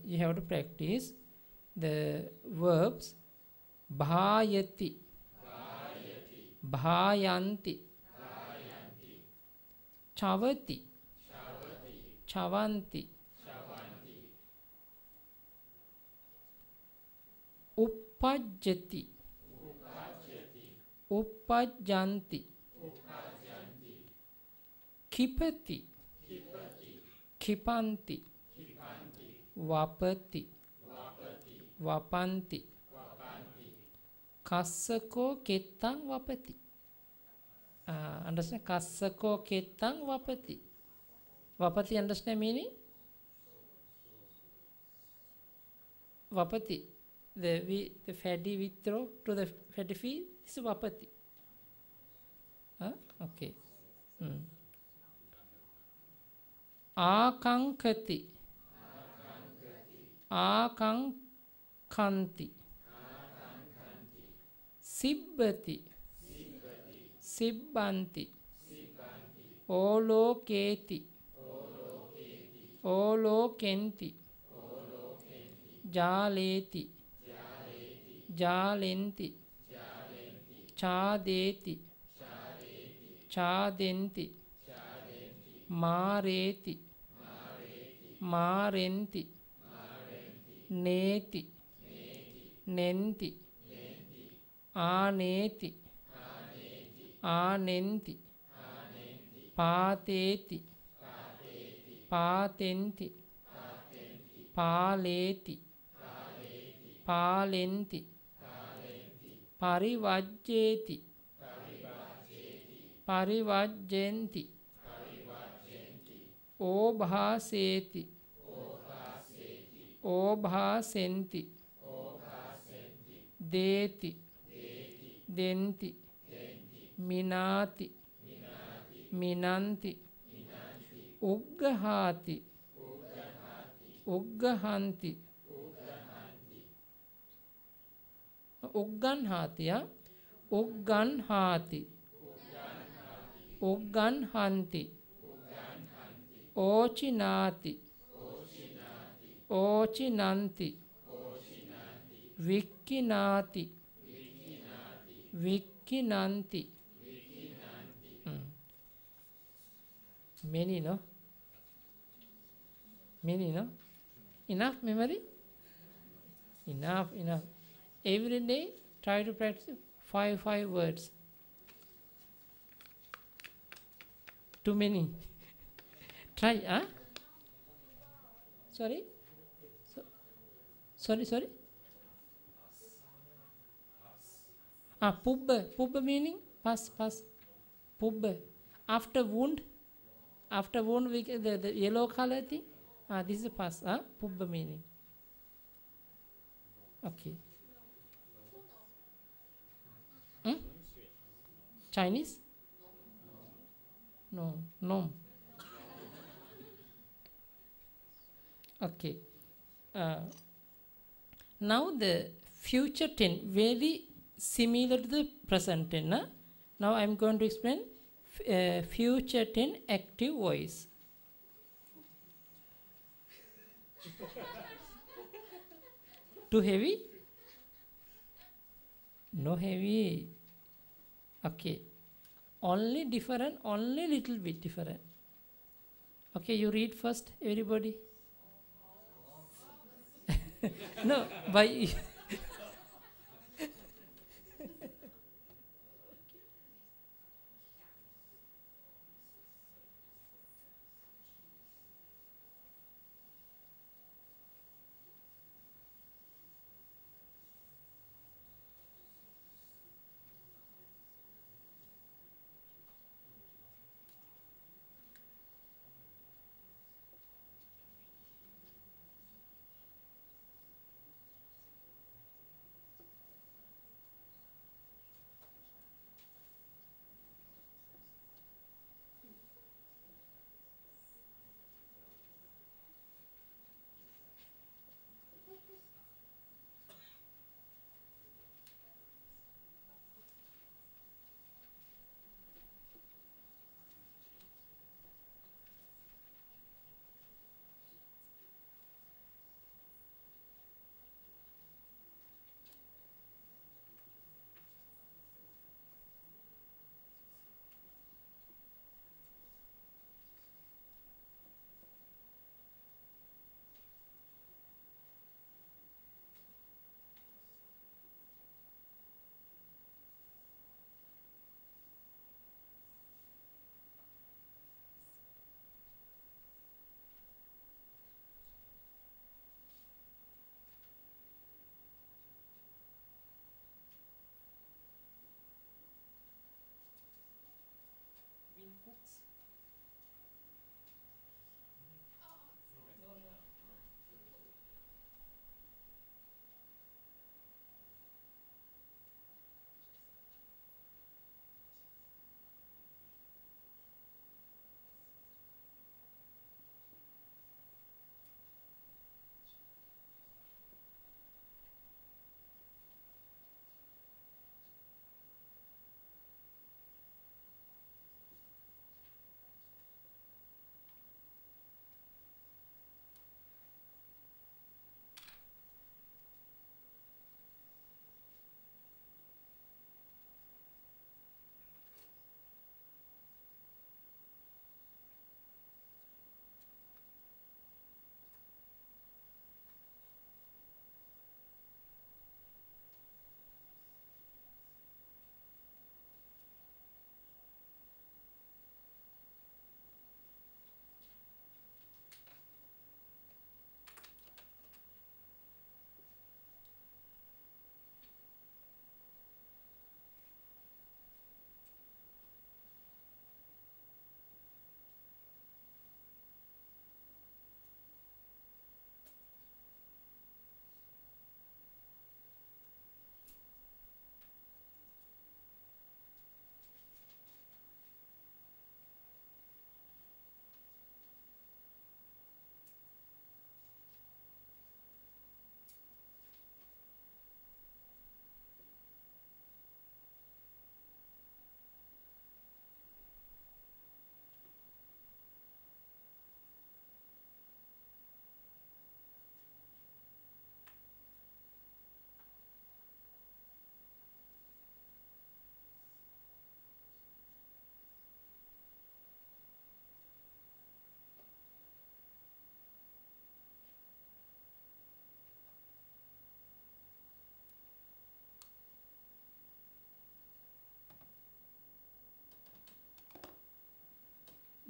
you have to practice the verbs bhayati, bhayanti, chavati, chavanti, uppajjati, uppajjanti, kipati, kipanti, vapati, vapanti, kassako kettang vapati. Understand? Kassako kettang vapati. Vapati, understand meaning? Vapati, the fatty withdraw to the fatty feed, this is vapati. Okay. Akankati, akankanti, sibbati, sibbanti, oloketi, olokenti, jaleti, jalenti, chadeti, chadenti, mareti, marenti, neti, nenti, aneti, anenti, pateti, patenti, paleti, palenti, parivajjeti, parivajjenti, obhaseti, obhasenti, deti, denti, minati, minanti, uggahati, uggahanti, ugganhati, ugganhati, ugganhanti, ochinati, ochinanti, Vikinati. Vikinanti. Many, no? Many, no? Enough memory? Enough. Every day, try to practice five words. Too many. Try, huh? Sorry? Sorry? Pubba meaning? Pass. Pubba. After wound, we get the yellow color thing. This is a pass. Pubba meaning. Okay. Chinese? No. Okay. Now the future tense, very similar to the present tense. Now I am going to explain future tense active voice. Too heavy? No heavy. Okay. Only different, only little bit different. Okay, you read first, everybody. No, by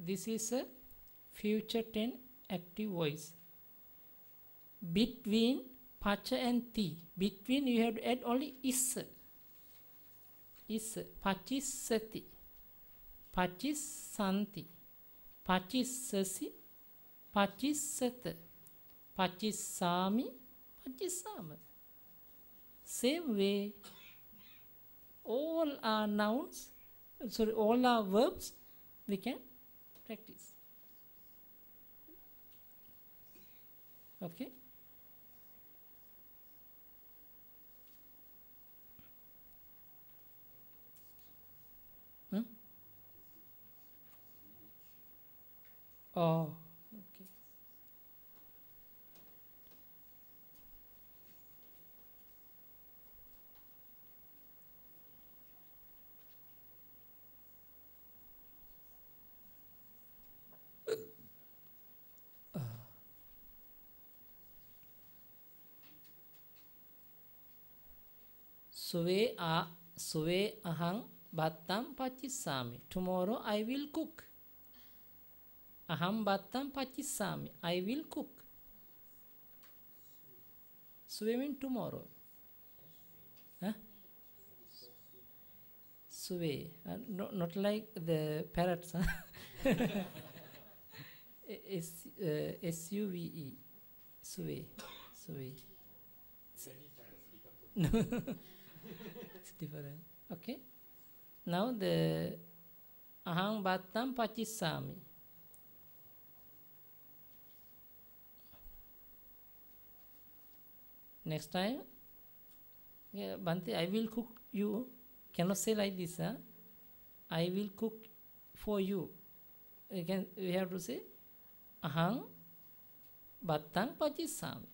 this is a future tense active voice. Between pacha and ti, between you have to add only is. Is pachisati, pachisanti, pachisasi, pachisata, pachisami, pachisama. Same way, all are nouns, sorry, all are verbs we can practice. Okay. Oh, okay. Suve ahang battam pachisami. Tomorrow I will cook. Aham battam pachisami. I will cook. Suve means tomorrow. Huh? Suve. Not like the parrots. Huh? S-U-V-E. Suve. Suve. No. It's different. Okay. Now the ahang battam pachisami. Next time, yeah, Bante, I will cook you. Cannot say like this, huh? I will cook for you. We have to say ahang battam pachisami.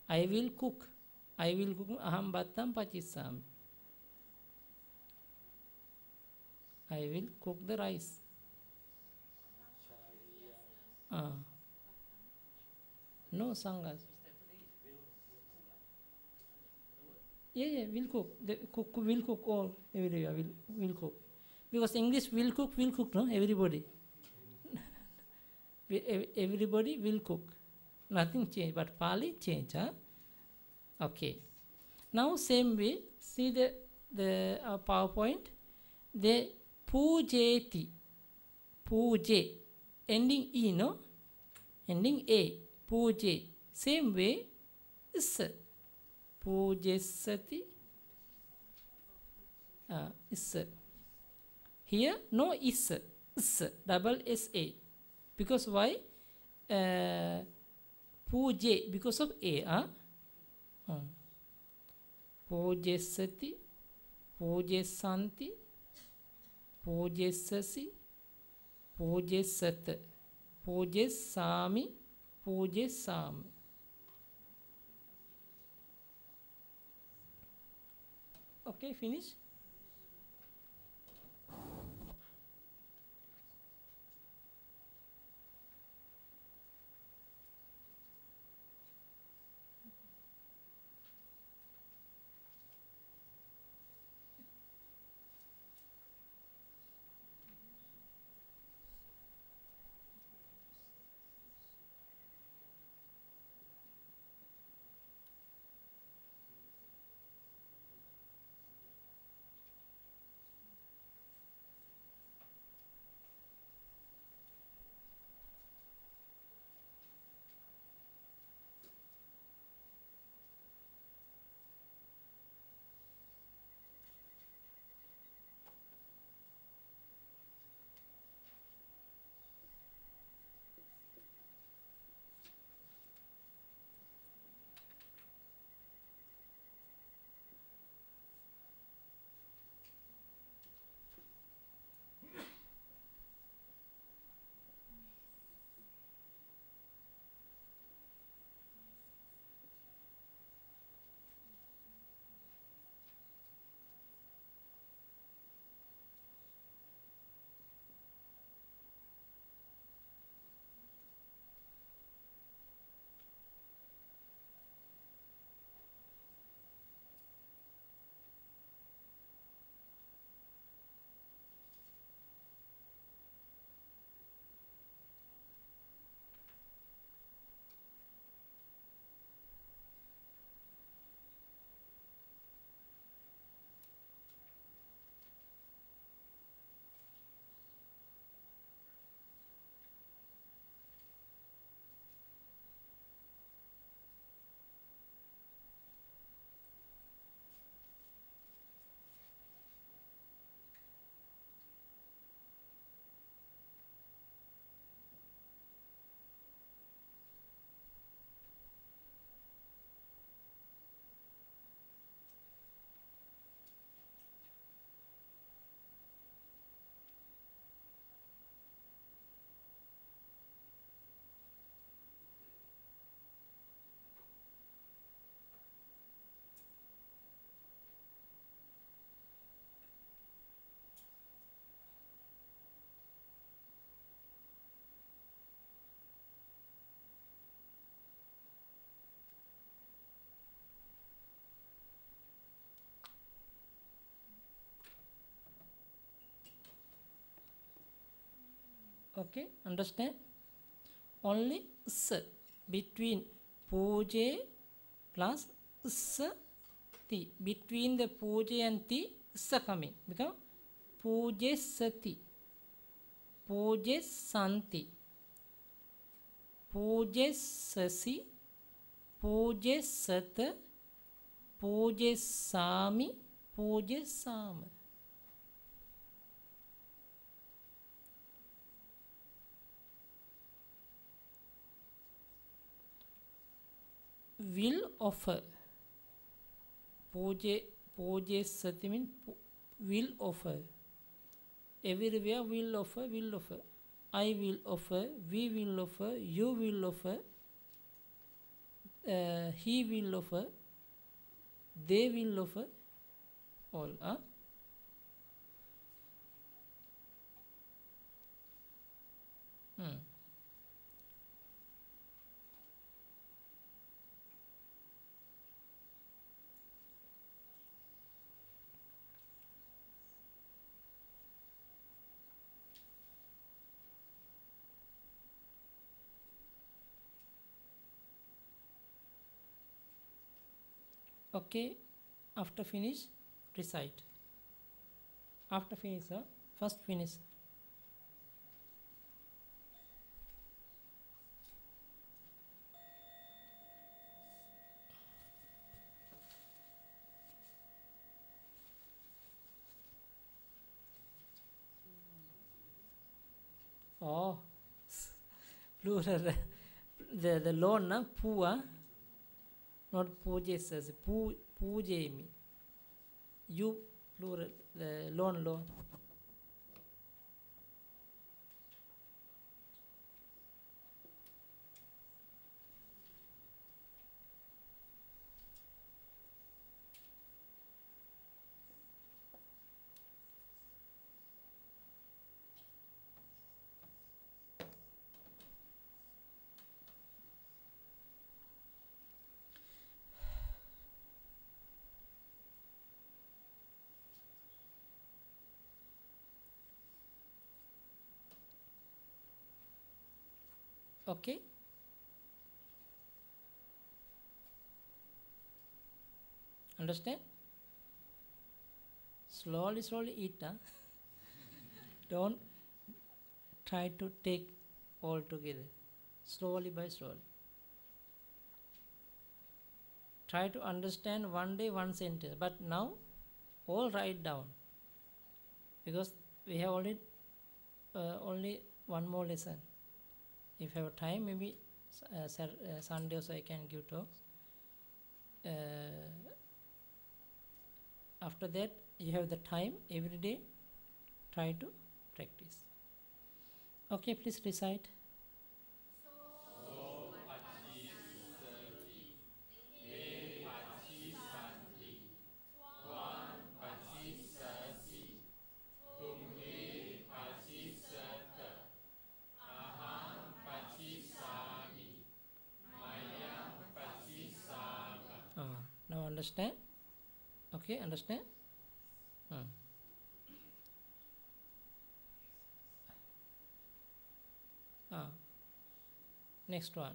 I will cook. I will cook aham battam pachisami. I will cook the rice. No sangas. Yeah, will cook. The cook will cook all everywhere. Will cook. Because English will cook, no? Everybody. Everybody will cook. Nothing change, but Pali change, huh? Okay. Now same way, see the PowerPoint. The pujeti, puje, ending e, no? Ending a, puje. Same way, is pujesati, is. Here no is, double sa. Because why? Puje, because of a. Pujesati, pujesanti, pujesasi, pujesat, pujesami, pujesam. Okay, finish. Okay, understand? Only s between puje plus s ti. Between the puje and ti, s coming. Become puje sati, puje santi, puje sasi, puje sat, puje sami, puje sama. Will offer. Puje sati means will offer. Everywhere will offer, will offer. I will offer, we will offer, you will offer, he will offer, they will offer, all. Okay, after finish, recite. After finish, first finish. Oh, plural. The loan, pua, not puje says, puje me. You, plural, the loan. Okay. Understand? Slowly eat. Don't try to take all together. Slowly by slowly. Try to understand one day one sentence. But now, all write down. Because we have only one more lesson. If you have time, maybe Sunday also I can give talks. After that, you have the time every day. Try to practice. Okay, please recite. Now understand? Okay, understand? Next one.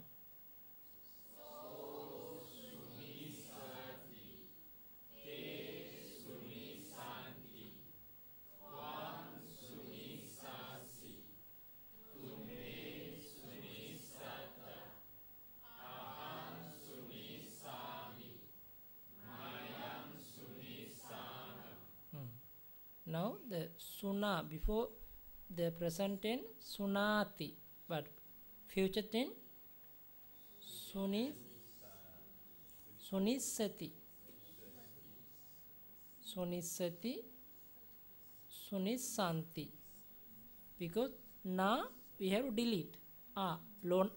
Now the suna, before the present tense sunati, but future tense sunisati, sunisanti. Because na we have to delete. Loan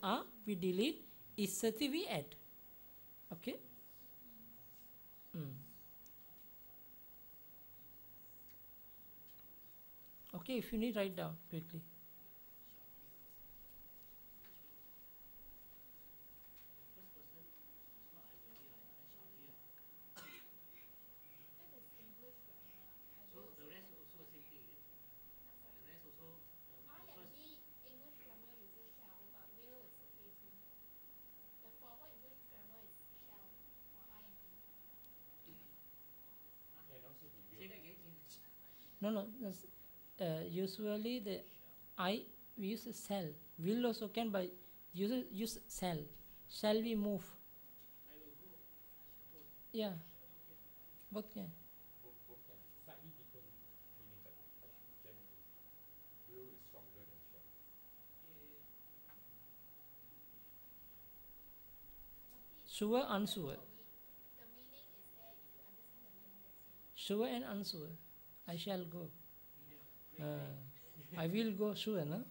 we delete, isati we add. Okay. Okay, if you need, write down quickly. That is English grammar. I So will the rest also same thing. The rest also I and first we English No, no. Usually the I we use a shall. Will also can, but use shall. Shall we move? Yeah, both can. Both can. Slightly different meanings, generally. Will is stronger than shall. Sure, unsure. The meaning is there. If you understand the meaning, that's it. Sure and unsure. I shall go. I will go. Sure, no?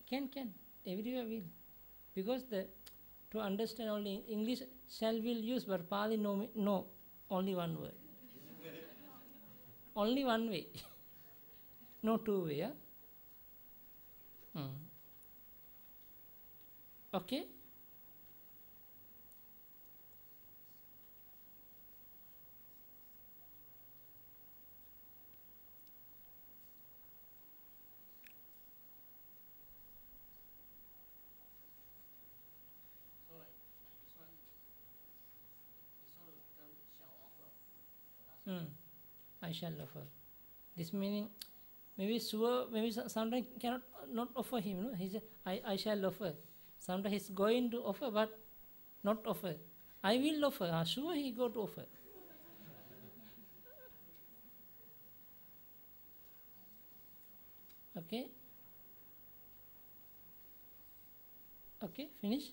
Can everywhere will, because the to understand only English shall will use, but Pali no only one word, only one way, no two way. Yeah? Okay. I shall offer. This meaning maybe sure, maybe sometimes cannot not offer him. No, he said I shall offer. Sometimes he's going to offer, but not offer. I will offer. Sure, he go to offer. Okay. Okay, finish.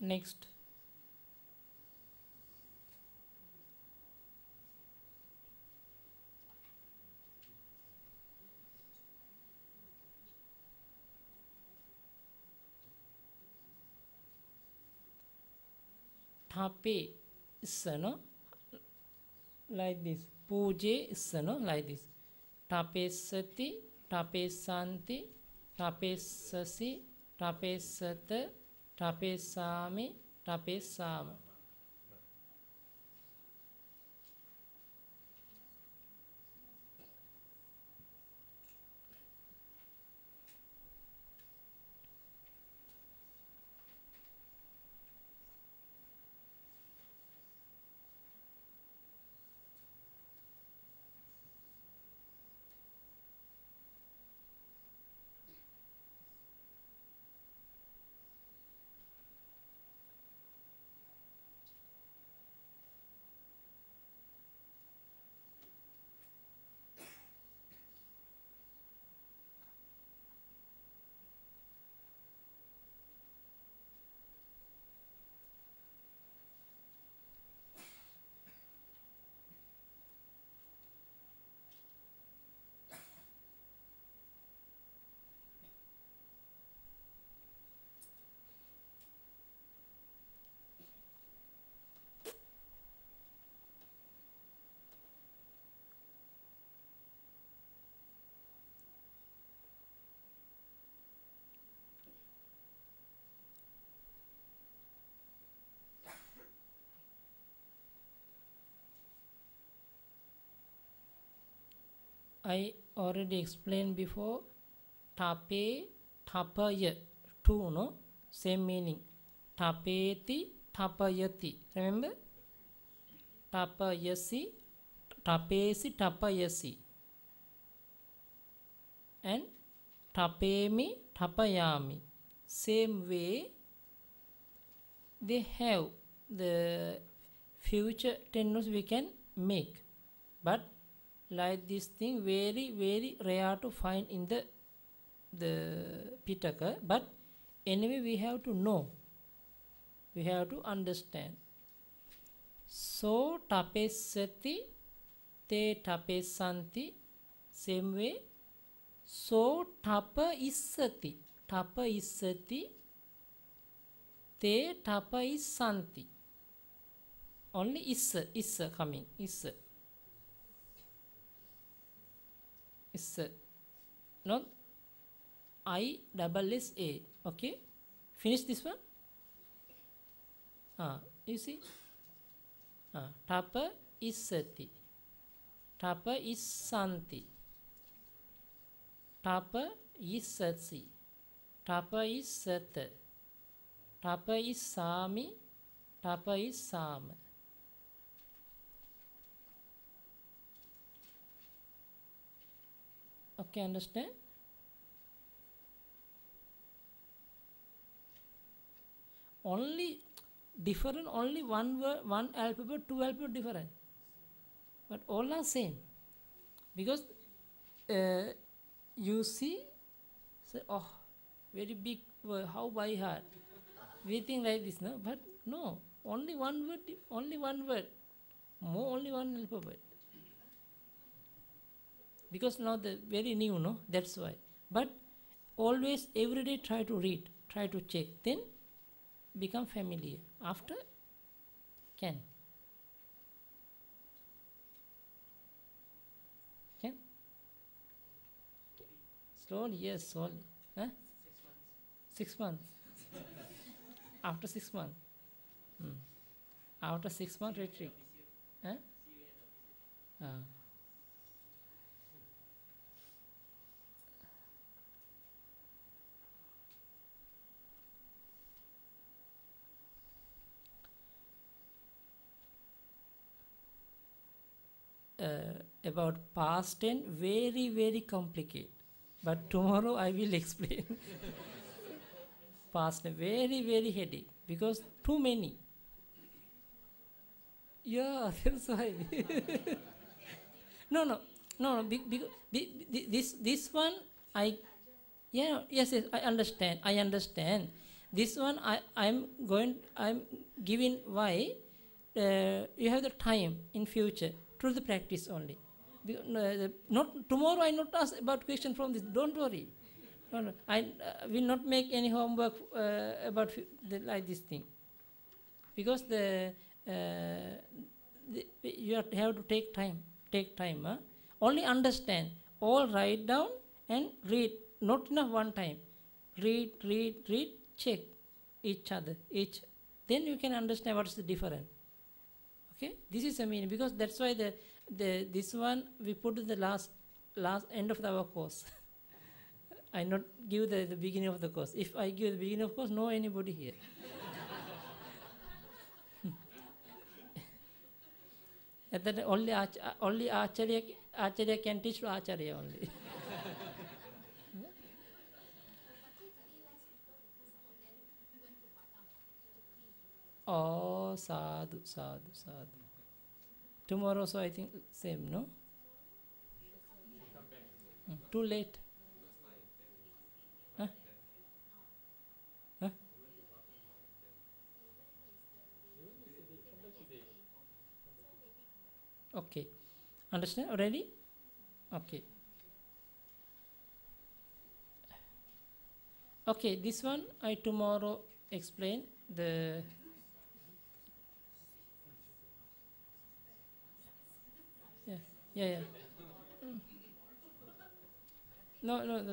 Next. Thape is no like this. Puje is no like this. Tapesati, tapesanti, tapesasi, tapesata, tapesami, tapesama. I already explained before. Tape, tapaya, two, no? Same meaning. Tapeti, tapayati. Remember? Tapayasi, tapesi, tapayasi. And tapemi, tapayami. Same way, they have the future tense we can make. But like this thing, very, very rare to find in the Pitaka. But anyway, we have to know. We have to understand. So, tapesati, te tapessanti. Same way. So tapa issati. Tapa issati. Te tapa issanti. Only issa coming. Issa. Not I double S A. Okay. Finish this one. You see. Tapa issati. Tapa issanti. Tapa issasi. Tapa issata. Tapa issami. Tapa issama. Okay, understand? Only different, only one word, one alphabet, two alphabet different. But all are same. Because you see, say, oh, very big word, how by heart. We think like this, no? But no, only one word, more only one alphabet. Because now the very new, no? That's why. But always, every day try to read, try to check. Then become familiar. After, can. Can? Slowly, yes, slowly. Huh? 6 months. 6 months. After 6 months. After 6 months retreat. Huh? About past tense, very, very complicated. But tomorrow I will explain. Past tense, very, very headache. Because too many. Yeah, that's why. No. This one, yes, I understand. This one, I'm giving why you have the time in future. Through the practice only. Not tomorrow I not ask about question from this. Don't worry. No. I will not make any homework about like this thing. Because you have to take time. Only understand. All write down and read. Not enough one time. Read. Check each other. Then you can understand what is the difference. Okay, this is a meaning, because that's why this one we put to the last end of our course. I not give the beginning of the course. If I give the beginning of the course, no anybody here. At that only Acharya can teach to Acharya only. Oh, sadhu. Tomorrow, so I think same, no? Too late. Huh? Okay. Understand already? Okay. Okay, this one I tomorrow explain the. Yeah. No.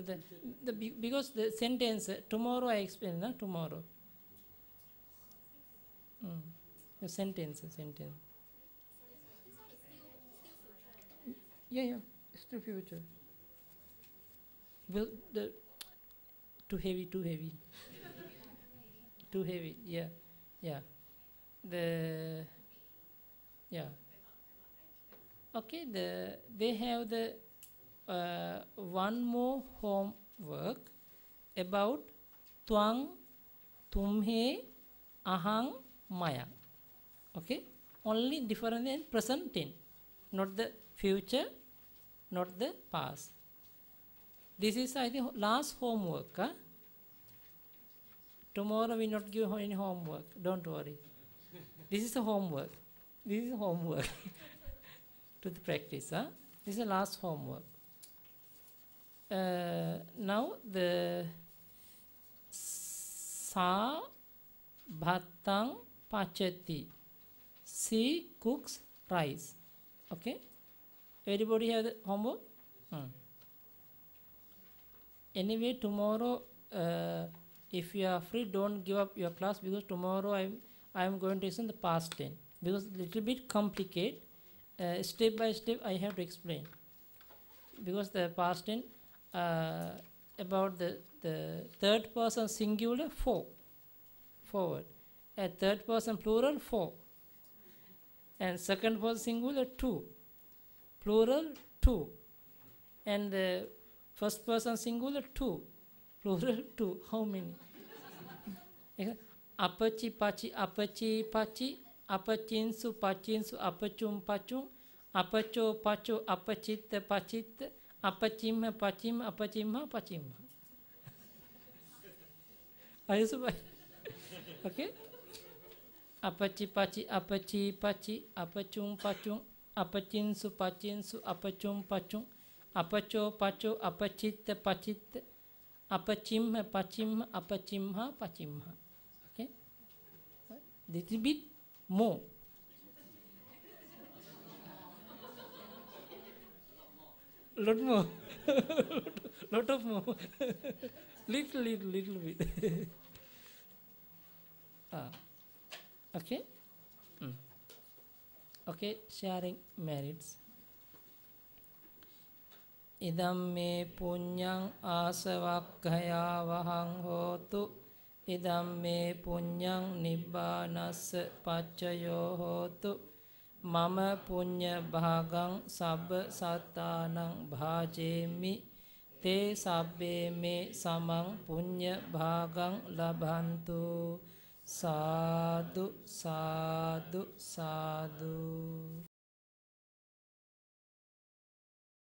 Because the sentence tomorrow I explain. Tomorrow. The sentence. Yeah. Still future. Well, too heavy. Too heavy. Yeah. Okay, they have the one more homework about Twang, Tumhe, Ahang, Maya. Okay, only different in present tense, not the future, not the past. This is, I think, last homework. Tomorrow we not give any homework. Don't worry. This is a homework. to the practice. Huh? This is the last homework. Now the Sa Bhatang Pachati. She cooks rice. Okay? Everybody have the homework? Anyway, tomorrow, if you are free, don't give up your class, because tomorrow I am going to listen the past tense, because little bit complicated. Step by step I have to explain, because the past tense about the third person singular 4 forward, a third person plural 4, and second person singular 2, plural 2, and the first person singular 2, plural 2. How many? Apachi pachi, apachi pachi, apachinsu pachinsu, apachum pachum, apacho pacho, apachit pachit, apachim pachim, apachimha pachimha. Okay? Apachi pachi, apachi pachi, apachum pachum, apachinsu pachinsu, apachum pachum, apacho pacho, apachit pachit, apachim pachim, apachimha pachimha. Okay? Little bit more. Lot more. Lot of more. little bit. Okay? Okay, sharing merits. Idam me punyang asavakkaya vahang hotu. Idam me punyang nibbanas paccayo hotu. Mama punya bhagang sabba sattanang bhajemi. Te sabbe me samang punya bhagang labhantu. Sadhu, sadhu, sadhu.